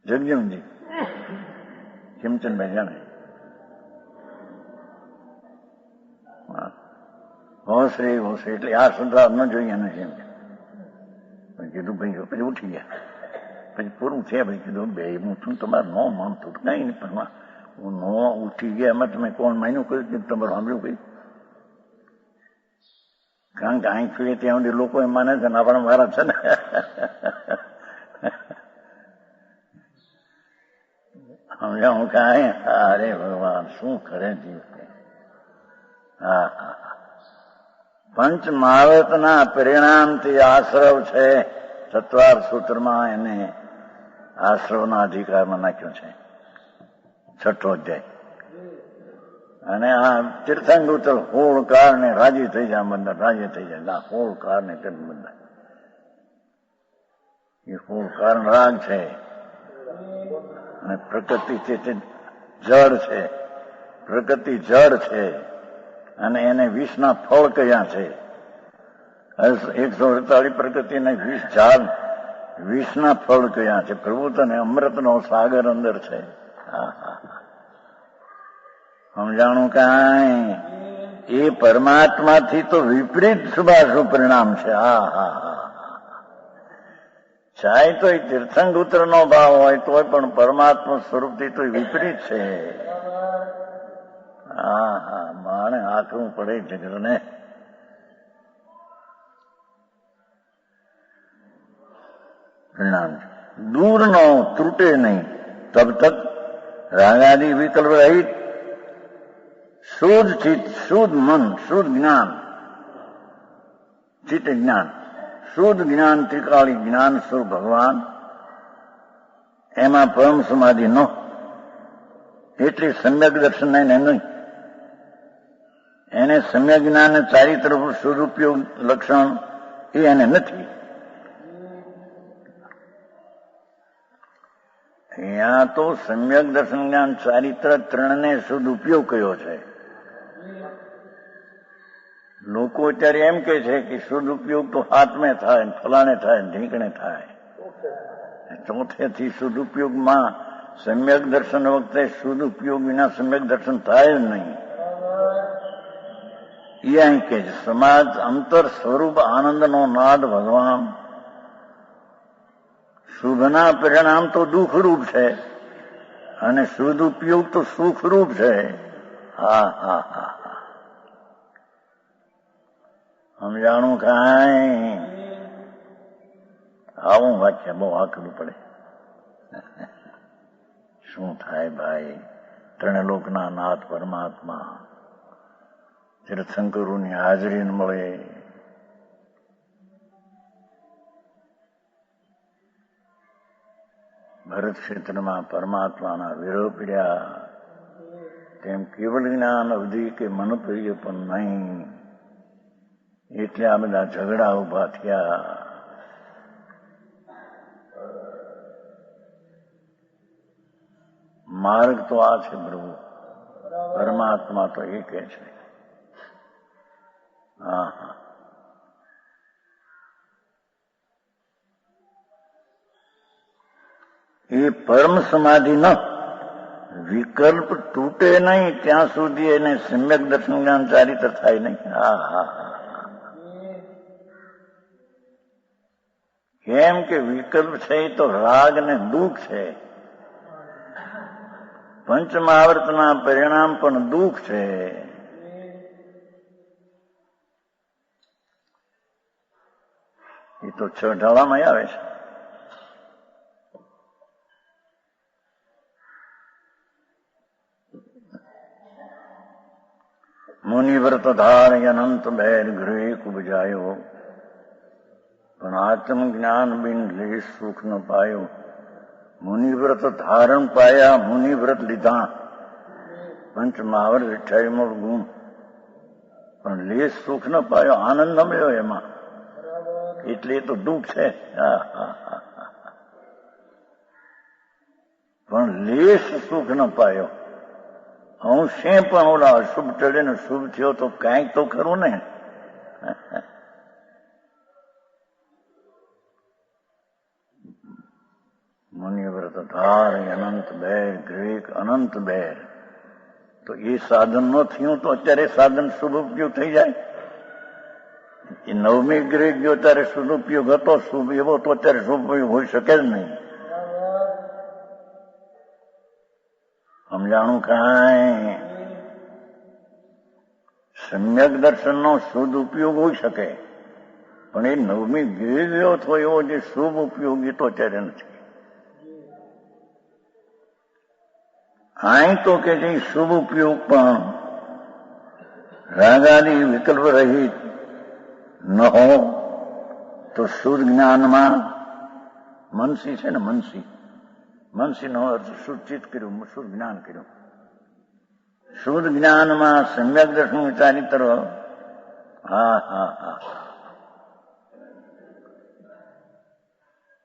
જગજીવનજી ખીમચંદભાઈ જાણે. હોશ્રી હોશ્રી એટલે આ સુધાર ન જોઈએ ને એમ કીધું. ભાઈ પછી ઉઠી ગયા, પછી પૂરું છે. ભાઈ કીધું બે હું તું તમારે ન માનતું કઈ નહીં, પણ હું ન ઉઠી ગયા એમાં તમે કોણ માન્યું કર્યું તમારું સાંભળ્યું કઈ? કારણ કે અહીં જોઈએ ત્યાં સુધી લોકો એમ માને છે ને આપણા મારા છે ને. સમજા હું કાંઈ અરે ભગવાન શું કરે જીવ. હા હા, પંચમહાવતના પરિણામથી આશ્રવ છે. ચત્વાર સૂત્રમાં એને આશ્રવના અધિકારમાં નાખ્યો છે, 6ઠો અધ્યાય. અને આ તીર્થંકર હોળકાર ને રાજી થઈ જાય, બંધન રાજી થઈ જાય. હોળકાર ને બંધન એ હોળકાર રાગ છે. અને પ્રકૃતિ છે તે જળ છે, પ્રકૃતિ જળ છે. અને એને 20ના ફળ કયા છે? 148 પ્રકૃતિને 20 ઝાડ, 20ના ફળ કયા છે? પ્રભુ તને અમૃતનો સાગર અંદર છે. સમજાણું કાંઈ? એ પરમાત્માથી તો વિપરીત શુભાશુભ પરિણામ છે. હા હા હા, ચાહે તો એ તીર્થંકુત્રનો ભાવ હોય તોય પણ પરમાત્મા સ્વરૂપથી તો વિપરીત છે. હા હા, માણે આકરું પડે જગતને. પરિણામ દૂર નો ત્રુટે નહીં તબ તક રાગાદિ વિકલ્પ રહિત શુદ્ધ ચિત્ત, શુદ્ધ મન, શુદ્ધ જ્ઞાન, ચિત્ત જ્ઞાન, શુદ્ધ જ્ઞાન, ત્રિકાળી જ્ઞાન સ્વરૂપ ભગવાન, એમાં પરમ સમાધિ ન એટલી સમ્યક દર્શન એને નહીં. એને સમ્યક જ્ઞાન ચારિત્ર સ્વરૂપયોગ લક્ષણ એ એને નથી. અહીંયા તો સમ્યક દર્શન જ્ઞાન ચારિત્ર ત્રણને શુદ્ધ ઉપયોગ કયો છે. લોકો અત્યારે એમ કે છે કે શુદ્ધ ઉપયોગ તો હાથમે થાય, ફલાણે થાય, ઢીંકણે થાય. ચોથેથી શુદ્ધ ઉપયોગમાં સમ્યક દર્શન વખતે શુદ્ધ ઉપયોગ વિના સમ્યક દર્શન થાય જ નહીં. એ અહીં કે છે સમાજ અંતર સ્વરૂપ આનંદનો નાદ ભગવાન. શુભના પરિણામ તો દુઃખરૂપ છે અને શુદ્ધ ઉપયોગ તો સુખરૂપ છે. હા હા હા, સમજાણું કાંઈ? આવું વાક્ય બહુ આકરું પડે. શું થાય ભાઈ? ત્રણે લોકના નાથ પરમાત્મા તીર્થંકરોની હાજરી મળે. ભરત ક્ષેત્રમાં પરમાત્માના વિરહ પીડ્યા, તેમ કેવળ જ્ઞાન અવધિ કે મન પ્રિય પણ નહીં. એટલે આ બધા ઝઘડા ઉભા થયા. માર્ગ તો આ છે પ્રભુ, પરમાત્મા તો એ કે છે. હા હા, એ પરમ સમાધિ ન વિકલ્પ તૂટે નહીં ત્યાં સુધી એને સમ્યક દર્શન જ્ઞાન ચારિત્ર થાય નહીં. હા હા હા, કેમ કે વિકલ્પ છે એ તો રાગ ને દુઃખ છે. પંચમહાવર્તના પરિણામ પણ દુઃખ છે. એ તો 6 ઢાળામાં આવે છે. મુનિવ્રત ધારય અનંત બેર ગૃહે કુબજાયો, પણ આત્મજ્ઞાન બિન લેશ સુખ ન પાયો. મુનિવ્રત ધારણ પાયા, મુનિવ્રત લીધા, પંચમહાવર્ત 28મો ગુણ, પણ લેશ સુખ ન પાયો, આનંદ ન મળ્યો એમાં, એટલે એ તો દુઃખ છે. પણ લેશ સુખ ન પાયો. અંશે પણ ઓલા અશુભ ટળે ને શુભ થયો તો કાંઈક તો ખરું ને. મુનિવ્રત ધાર અનંત બેર ગ્રેક અનંત બેર. તો એ સાધન ન થયું તો અત્યારે સાધન શુભ ઉપયોગ થઈ જાય. એ 9મી ગ્રેક ગયો ત્યારે શુભ ઉપયોગ હતો, શુભ એવો તો અત્યારે શુભ ઉપયોગ હોઈ શકે જ નહીં. સમજાણું કાંઈ? સમ્યક દર્શનનો શુદ્ધ ઉપયોગ હોઈ શકે, પણ એ 9મી ગ્રેક ગયો તો એવો જે શુભ ઉપયોગ એ તો અત્યારે નથી. અહીં તો કે છે શુભ ઉપયોગ પણ રાગાદી વિકલ્પ રહિત ન હો તો શુદ્ધ જ્ઞાનમાં મનસી છે ને, મનસીનો અર્થ શુદ્ધ ચિત્ત કર્યું, શુદ્ધ જ્ઞાન કર્યું. શુદ્ધ જ્ઞાનમાં સમ્યક દર્શન વિચારી તરફ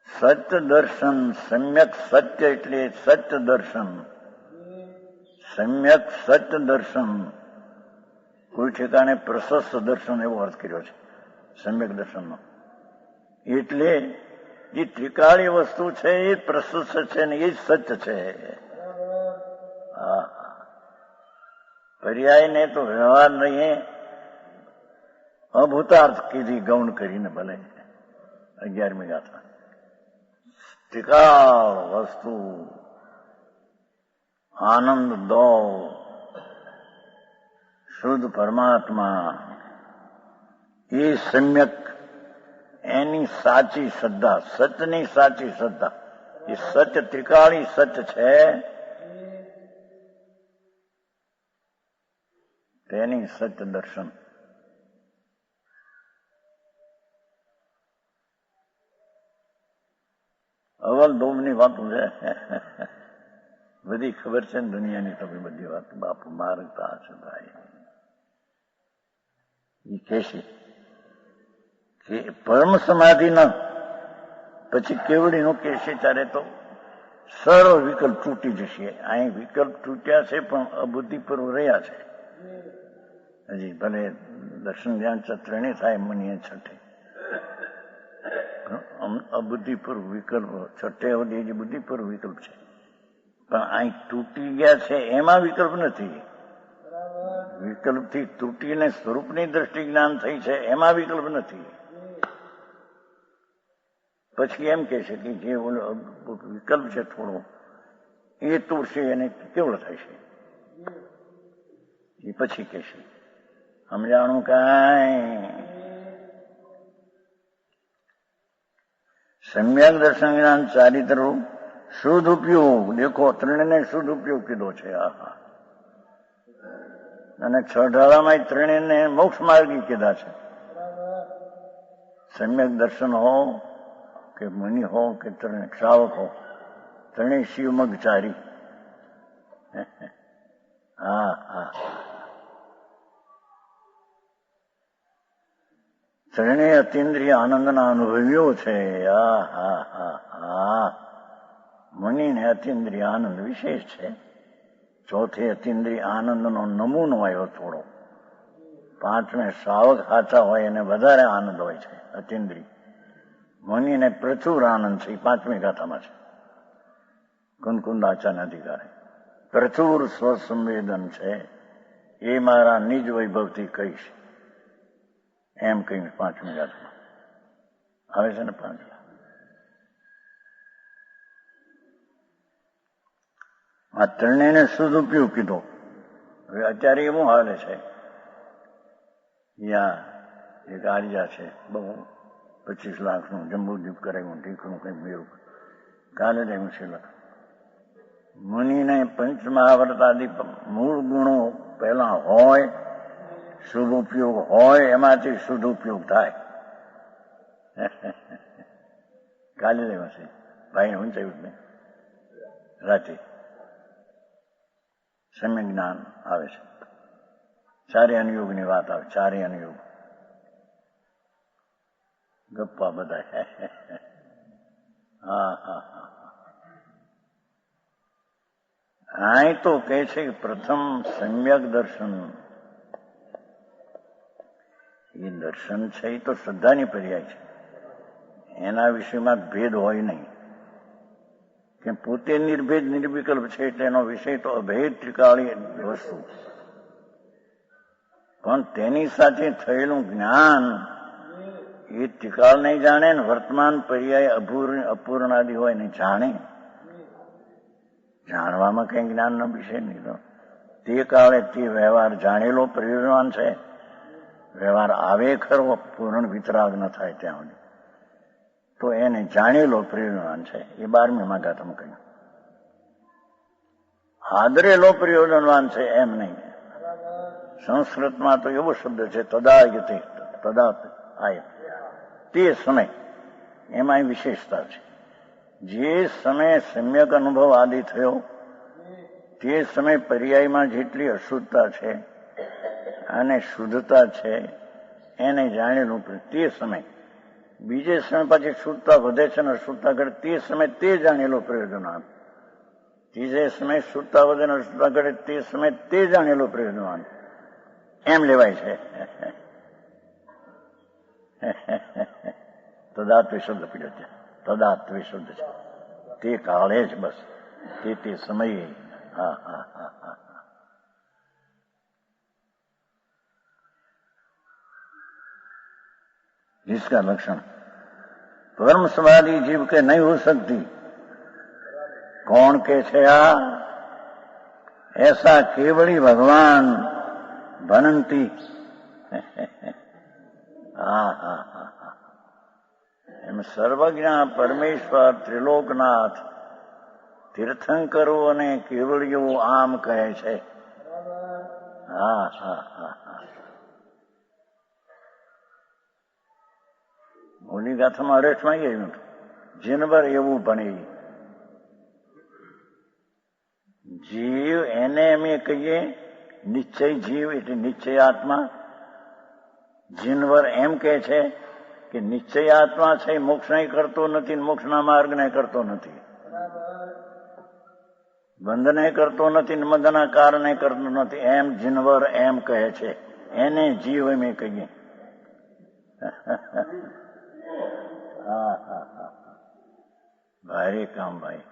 સત્ય દર્શન. સમ્યક સત્ય એટલે સત્ય દર્શન. સમ્યક સત્ય દર્શન. કોઈ ઠેકાણે પ્રશસ્ત દર્શન એવો અર્થ કર્યો છે સમ્યક દર્શનનો. એટલે જે ત્રિકાળી વસ્તુ છે એ પ્રશસ્ત છે ને એ જ સત્ય છે. પર્યાયને તો વ્યવહાર નહીં, અભૂતાર્થ કીધી ગૌણ કરીને ભલે 11મી ગાથા. ત્રિકાળ વસ્તુ આનંદ દો શુદ્ધ પરમાત્મા એ સમ્યક, એની સાચી શ્રદ્ધા, સત્યની સાચી શ્રદ્ધા. એ સત્ય ત્રિકાળી સત્ય છે, તેની સત્ય દર્શન. અવલ દોમની વાતો છે, બધી ખબર છે ને દુનિયાની તમે બધી વાત. બાપુ મારતા છે ભાઈ. એ કહેશે કે પરમ સમાધિ ન પછી કેવડીનું કહેશે ત્યારે તો સર્વ વિકલ્પ તૂટી જશે. અહીં વિકલ્પ તૂટ્યા છે પણ અબુદ્ધિ પર રહ્યા છે. હજી ભલે દર્શન ધ્યાન ત્રણે થાય મનીએ છઠ્ઠે, અબુદ્ધિ પર વિકલ્પ છઠ્ઠે અવધિ હજી બુદ્ધિ પર વિકલ્પ છે, પણ અહીં તૂટી ગયા છે એમાં વિકલ્પ નથી. વિકલ્પથી તૂટીને સ્વરૂપની દ્રષ્ટિ જ્ઞાન થઈ છે એમાં વિકલ્પ નથી. પછી એમ કે છે કે જે વિકલ્પ છે થોડો એ તૂટશે એને કેવળ થાય છે, એ પછી કહેશે. સમજાણું કાંઈ? સમ્યક દર્શન જ્ઞાન ચારિત્ર શુદ્ધ ઉપયોગ. દેખો ત્રણેને શુદ્ધ ઉપયોગ કીધો છે. અને 6 ઢાળામાં ત્રણેને મોક્ષ માર્ગી કીધા છે. સમ્યક દર્શન હો કે મુનિ હો કે શ્રાવક હો, ત્રણેય શિવમગચારી. ત્રણેય અતિન્દ્રિય આનંદના અનુભવીઓ છે. મુનિને અતિન્દ્રિય આનંદ વિશેષ છે. ચોથે અતિન્દ્રિય આનંદનો નમૂનો આવ્યો થોડો. 5મે શ્રાવક સાચા હોય એને વધારે આનંદ હોય છે અતિન્દ્રિય. મુનિને પ્રચુર આનંદ છે, 5મી ગાથામાં છે. કુંકુંદાચાર્ય અધિકારે પ્રચુર સ્વસંવેદન છે. એ મારા નિજ વૈભવથી કહીશ એમ કહીને 5મી ગાથામાં આવે છે ને. 5 આ ત્રણેયને શુદ્ધ ઉપયોગ કીધો. હવે અત્યારે એવું હાલે છે, યા એક આર્યા છે, બહુ 25 લાખનું જંબુદીપ કરાવ્યું, ઠીકનું કંઈક મેળવું, કાલે જ આવ્યું છે લખ. મુનિને પંચમહાવર્તાદિ મૂળ ગુણો પહેલા હોય, શુભ ઉપયોગ હોય, એમાંથી શુદ્ધ ઉપયોગ થાય. કાલે જ આવ્યું છે, ભાઈને ઊંચાયું નહીં, રાતે સમ્યક જ્ઞાન આવે છે, ચારે અનુયોગની વાત આવે, ચારે અનુયોગ ગપ્પા બધા. હા હા હા. અહીં તો કહે છે કે પ્રથમ સમ્યક દર્શન. એ દર્શન છે એ તો શ્રદ્ધાની પર્યાય છે, એના વિષયમાં ભેદ હોય નહીં, કે પોતે નિર્ભેદ નિર્વિકલ્પ છે એટલે એનો વિષય તો અભેદ ત્રિકાળી વસ્તુ. પણ તેની સાથે થયેલું જ્ઞાન એ ત્રિકાળ નહીં જાણે ને વર્તમાન પર્યાય અપૂર્ણાદિ હોય ને જાણે. જાણવામાં કઈ જ્ઞાનનો વિષય નહીં. તો તે કાળે તે વ્યવહાર જાણેલો પ્રયોજનવાન છે. વ્યવહાર આવે ખરો પૂર્ણ વિતરાગ ન થાય ત્યાં સુધી, તો એને જાણેલો પ્રયોજનવાન છે. એ 12મી ગાથામાં કહ્યું. આદરેલો પ્રયોજનવાન છે એમ નહીં. સંસ્કૃતમાં તો એવો શબ્દ છે તદાયતે, તદા આય, તે સમય. એમાં વિશેષતા છે. જે સમયે સમ્યક અનુભવ આદિ થયો તે સમય પર્યાયમાં જેટલી અશુદ્ધતા છે અને શુદ્ધતા છે એને જાણેલું તે સમય. બીજે સમય પાછી શુદ્ધતા વધે છે ને અશુદ્ધતા ઘટે, તે સમય તે જાણેલો પ્રયોજનવાન. ત્રીજે સમય શુદ્ધતા વધે ને અશુદ્ધતા ઘટે, તે સમય તે જાણેલો પ્રયોજનવાન એમ લેવાય છે. તદાત્વી શબ્દ પીડ્યો છે, તદાત્વી શબ્દ છે, તે કાળે જ બસ, તે સમયે. હા હા હા હા. जिसका लक्षण परम समाधि जीव के नहीं हो सकती. कौन के छे आ? ऐसा केवली भगवान बनंती. હા હા હા હા. એમ સર્વજ્ઞ પરમેશ્વર ત્રિલોકનાથ તીર્થંકરો અને કેવળીઓ આમ કહે છે. હા હા હા હા. ઓલી ગાથામાં અરેઠમાં આવ્યું હતું, જીનભર એવું ભણે જીવ, એને અમે કહીએ નિશ્ચય જીવ એટલે નિશ્ચય આત્મા. જીનવર એમ કે છે કે નિશ્ચય આત્મા છે, મોક્ષ નહીં કરતો નથી, મોક્ષના માર્ગ ને કરતો નથી, બંધને કરતો નથી, બંધના કારણે કરતો નથી, એમ જીનવર એમ કહે છે. એને જીવ અમે કહીએ. હા હા હા. ભારે કામ ભાઈ.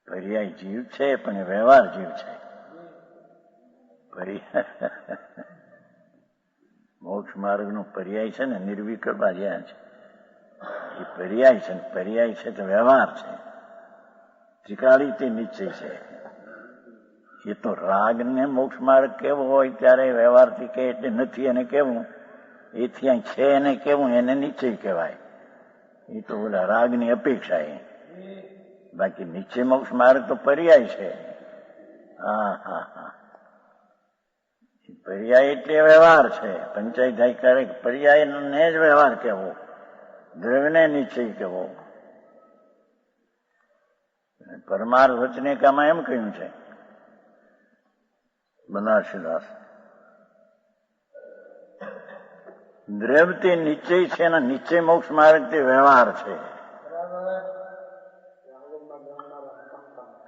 પર્યાય જીવ છે પણ વ્યવહાર જીવ છે. મોક્ષ માર્ગ નો પર્યાય છે ને નિર્વિકલ્પ જ્યાં છે એ પર્યાય છે. પર્યાય છે તો વ્યવહાર છે. ત્રિકાળી તે નિશ્ચય છે. એ તો રાગ ને મોક્ષ માર્ગ કેવો હોય ત્યારે વ્યવહારથી કે એટલે નથી એને કેવું, એથી અહીં છે એને કેવું, એને નિશ્ચય કહેવાય. એ તો ઓલા રાગની અપેક્ષા એ. બાકી નિશ્ચય મોક્ષ માર્ગ તો પર્યાય છે. હા હા હા. પર્યાય એટલે વ્યવહાર છે. પંચાયત થાય ક્યારેક પર્યાય ને જ વ્યવહાર કહેવો, દ્રવ્યને નિશ્ચય કહેવો. પરમાર્થ વચનિકામાં એમ કહ્યું છે બનારસીદાસ, દ્રવ્ય તે નિશ્ચય છે ને નિશ્ચય મોક્ષ માર્ગ તે વ્યવહાર છે.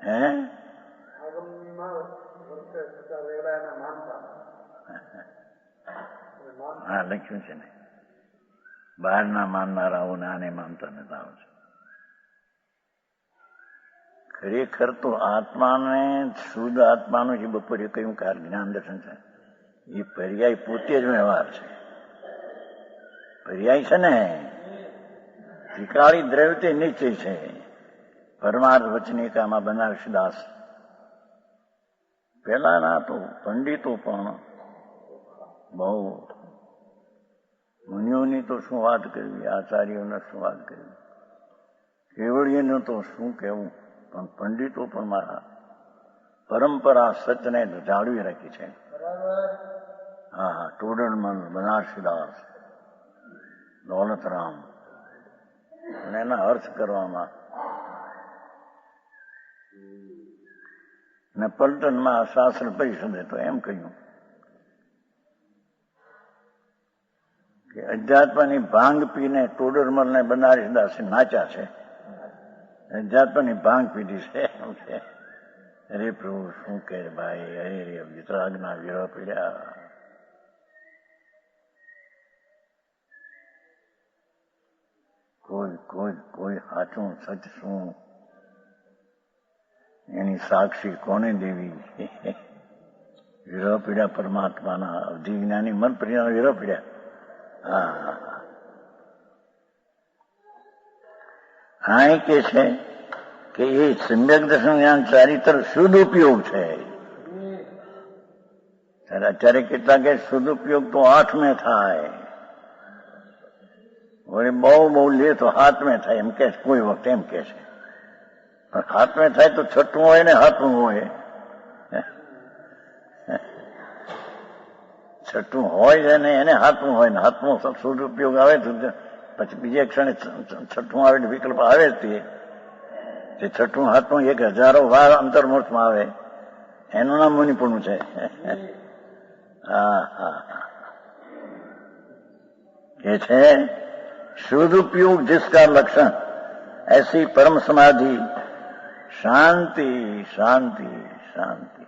હે હા લખ્યું છે ને, બહારના માનનારાઓને આને માનતા નથી આવે છે. ખરેખર તો આત્માને શુદ્ધ આત્માનું જે બપોરે કહ્યું કે જ્ઞાન દર્શન છે, એ પર્યાય પોતે જ વ્યવહાર છે. પર્યાય છે ને ત્રિકાળી દ્રવ્ય તે નિશ્ચય છે. પરમાર્થ વચનિકામાં બનારસીદાસ પેલાના તો પંડિતો પણ બહુ, મુનિઓની તો શું વાત કરવી, આચાર્યોને શું વાત કરવી, કેવળીયનું તો શું કહેવું, પણ પંડિતો પણ મારા પરંપરા સચને જાળવી રાખી છે. હા હા, ટોડરમલ, બનારસીદાસ, દોલતરામ, અને એના અર્થ કરવામાં. ને પલટનમાં શાસ્ત્ર પરિષદે તો એમ કહ્યું કે અધ્યાત્મની ભાંગ પીને ટોડરમલ ને બનારસીદાસે નાચ્યા છે. અધ્યાત્મની ભાંગ પીધી છે એમ છે. અરે પ્રભુ શું કહે ભાઈ, અરે વિતરાગના વિરહ પીડ્યા. કોઈ કોઈ કોઈ સાચું સચ શું, એની સાક્ષી કોને દેવી? વિરહ પીડ્યા પરમાત્માના, અવધિ જ્ઞાની મન પ્રિય વિરહ પીડ્યા. હા, હા, કે છે કે એ સમ્યક દર્શન જ્ઞાન ચારિત્ર સદુપયોગ છે. અત્યારે કેટલા કે સદુપયોગ તો 8મેં થાય, વળી બહુ લે તો 7મેં થાય એમ કે કોઈ વખત એમ કે છે. 7મેં થાય તો 6ઠું હોય ને 7મું હોય. 6ઠું હોય ને એને 7મું હોય ને 7મો સદુપયોગ આવે તો પછી બીજે ક્ષણે 6ઠું આવે વિકલ્પ આવે જ તે 6ઠું 7મું 1000 વાર અંતર્મોક્ષમાં આવે, એનું નામ મુનિપણું છે. હા હા, ये है सदुपयोग जिसका लक्षण ऐसी परम समाधि शांति शांति शांति,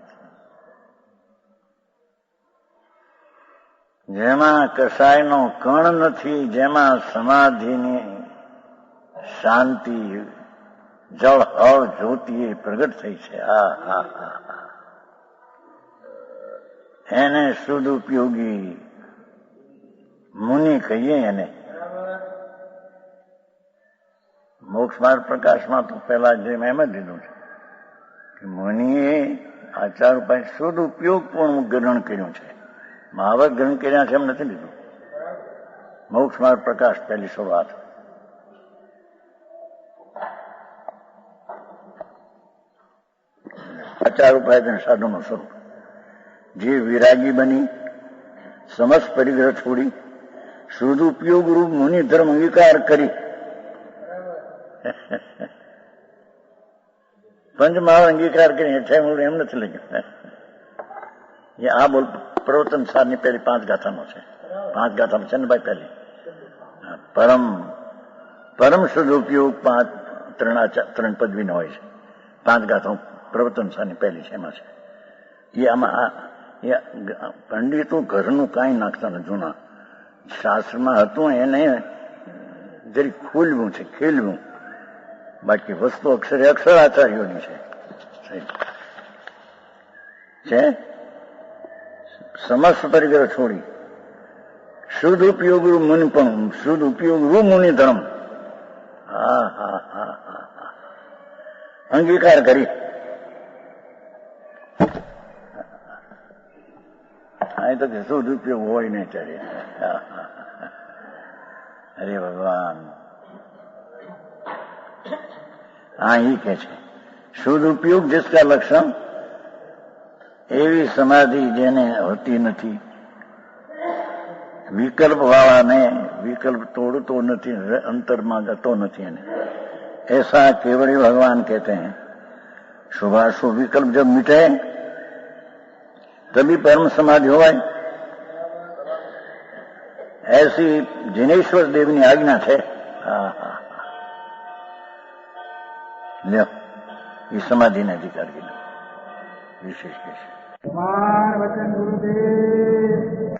જેમાં કસાયનો કણ નથી, જેમાં સમાધિની શાંતિ જળ હળ જ્યોતિ એ પ્રગટ થઈ છે. હા હા હા, એને સદુપયોગી મુનિ કહીએ. એને મોક્ષ માર્ગ પ્રકાશમાં તો પેલા જેમ એમ જ લીધું છે કે મુનિએ આચાર ઉપાય સદુપયોગ પણ ગ્રહણ કર્યું છે. મહાવત ગ્રહણ કર્યા છે એમ નથી લીધું. મોક્ષ માર્ગ પ્રકાશ પહેલી શરૂઆત. આચાર ઉપાય સાધુનું સ્વરૂપ. જે વિરાગી બની સમસ્ત પરિગ્રહ છોડી સદુપયોગ રૂપ મુનિ ધર્મ અંગીકાર કરી પંચમહાલ અંગીકાર કરી એમ નથી લખ્યું. એ આ બોલ પ્રવર્તન સારની પહેલી 5 ગાથાનો છે. 5 ગાથામાં છે ને ભાઈ પહેલી પરમ સદુપયોગ 3 પદવીનો હોય છે. 5 ગાથા પ્રવર્તન સારની પહેલી છે એમાં છે. એ આમાં પંડિતો ઘરનું કાંઈ નાખતા ને જૂના શાસ્ત્રમાં હતું એને જરી ખોલવું છે, ખેલવું. બાકી વસ્તુ અક્ષરે અક્ષર આચાર્યોની છે. સમસ્ત પરિગ્રહ છોડી શુદ્ધ ઉપયોગ રૂપ મુનિ પણ શુદ્ધ ઉપયોગ રૂપ મુનિ ધર્મ હા હા હા હા અંગીકાર કરી. અહીં તો શુદ્ધ ઉપયોગ હોય નહીં ત્યારે. અરે ભગવાન, હા એ કે છે શુદ્ધ ઉપયોગ जिसका લક્ષણ એવી સમાધિ જેને હોતી નથી, વિકલ્પ વાળાને વિકલ્પ તોડતો નથી, અંતરમાં જતો નથી. એને ऐसा केवड़ी भगवान कहते हैं शुभाशुभ विकल्प जब मिटे तभी परम समाधि हो. ऐसी जिनेश्वर देवની આજ્ઞા છે. હા હા, લ્યો એ સમાધિને અધિકાર કીધો વિશેષ કે છે. વચન ગુરુદેવ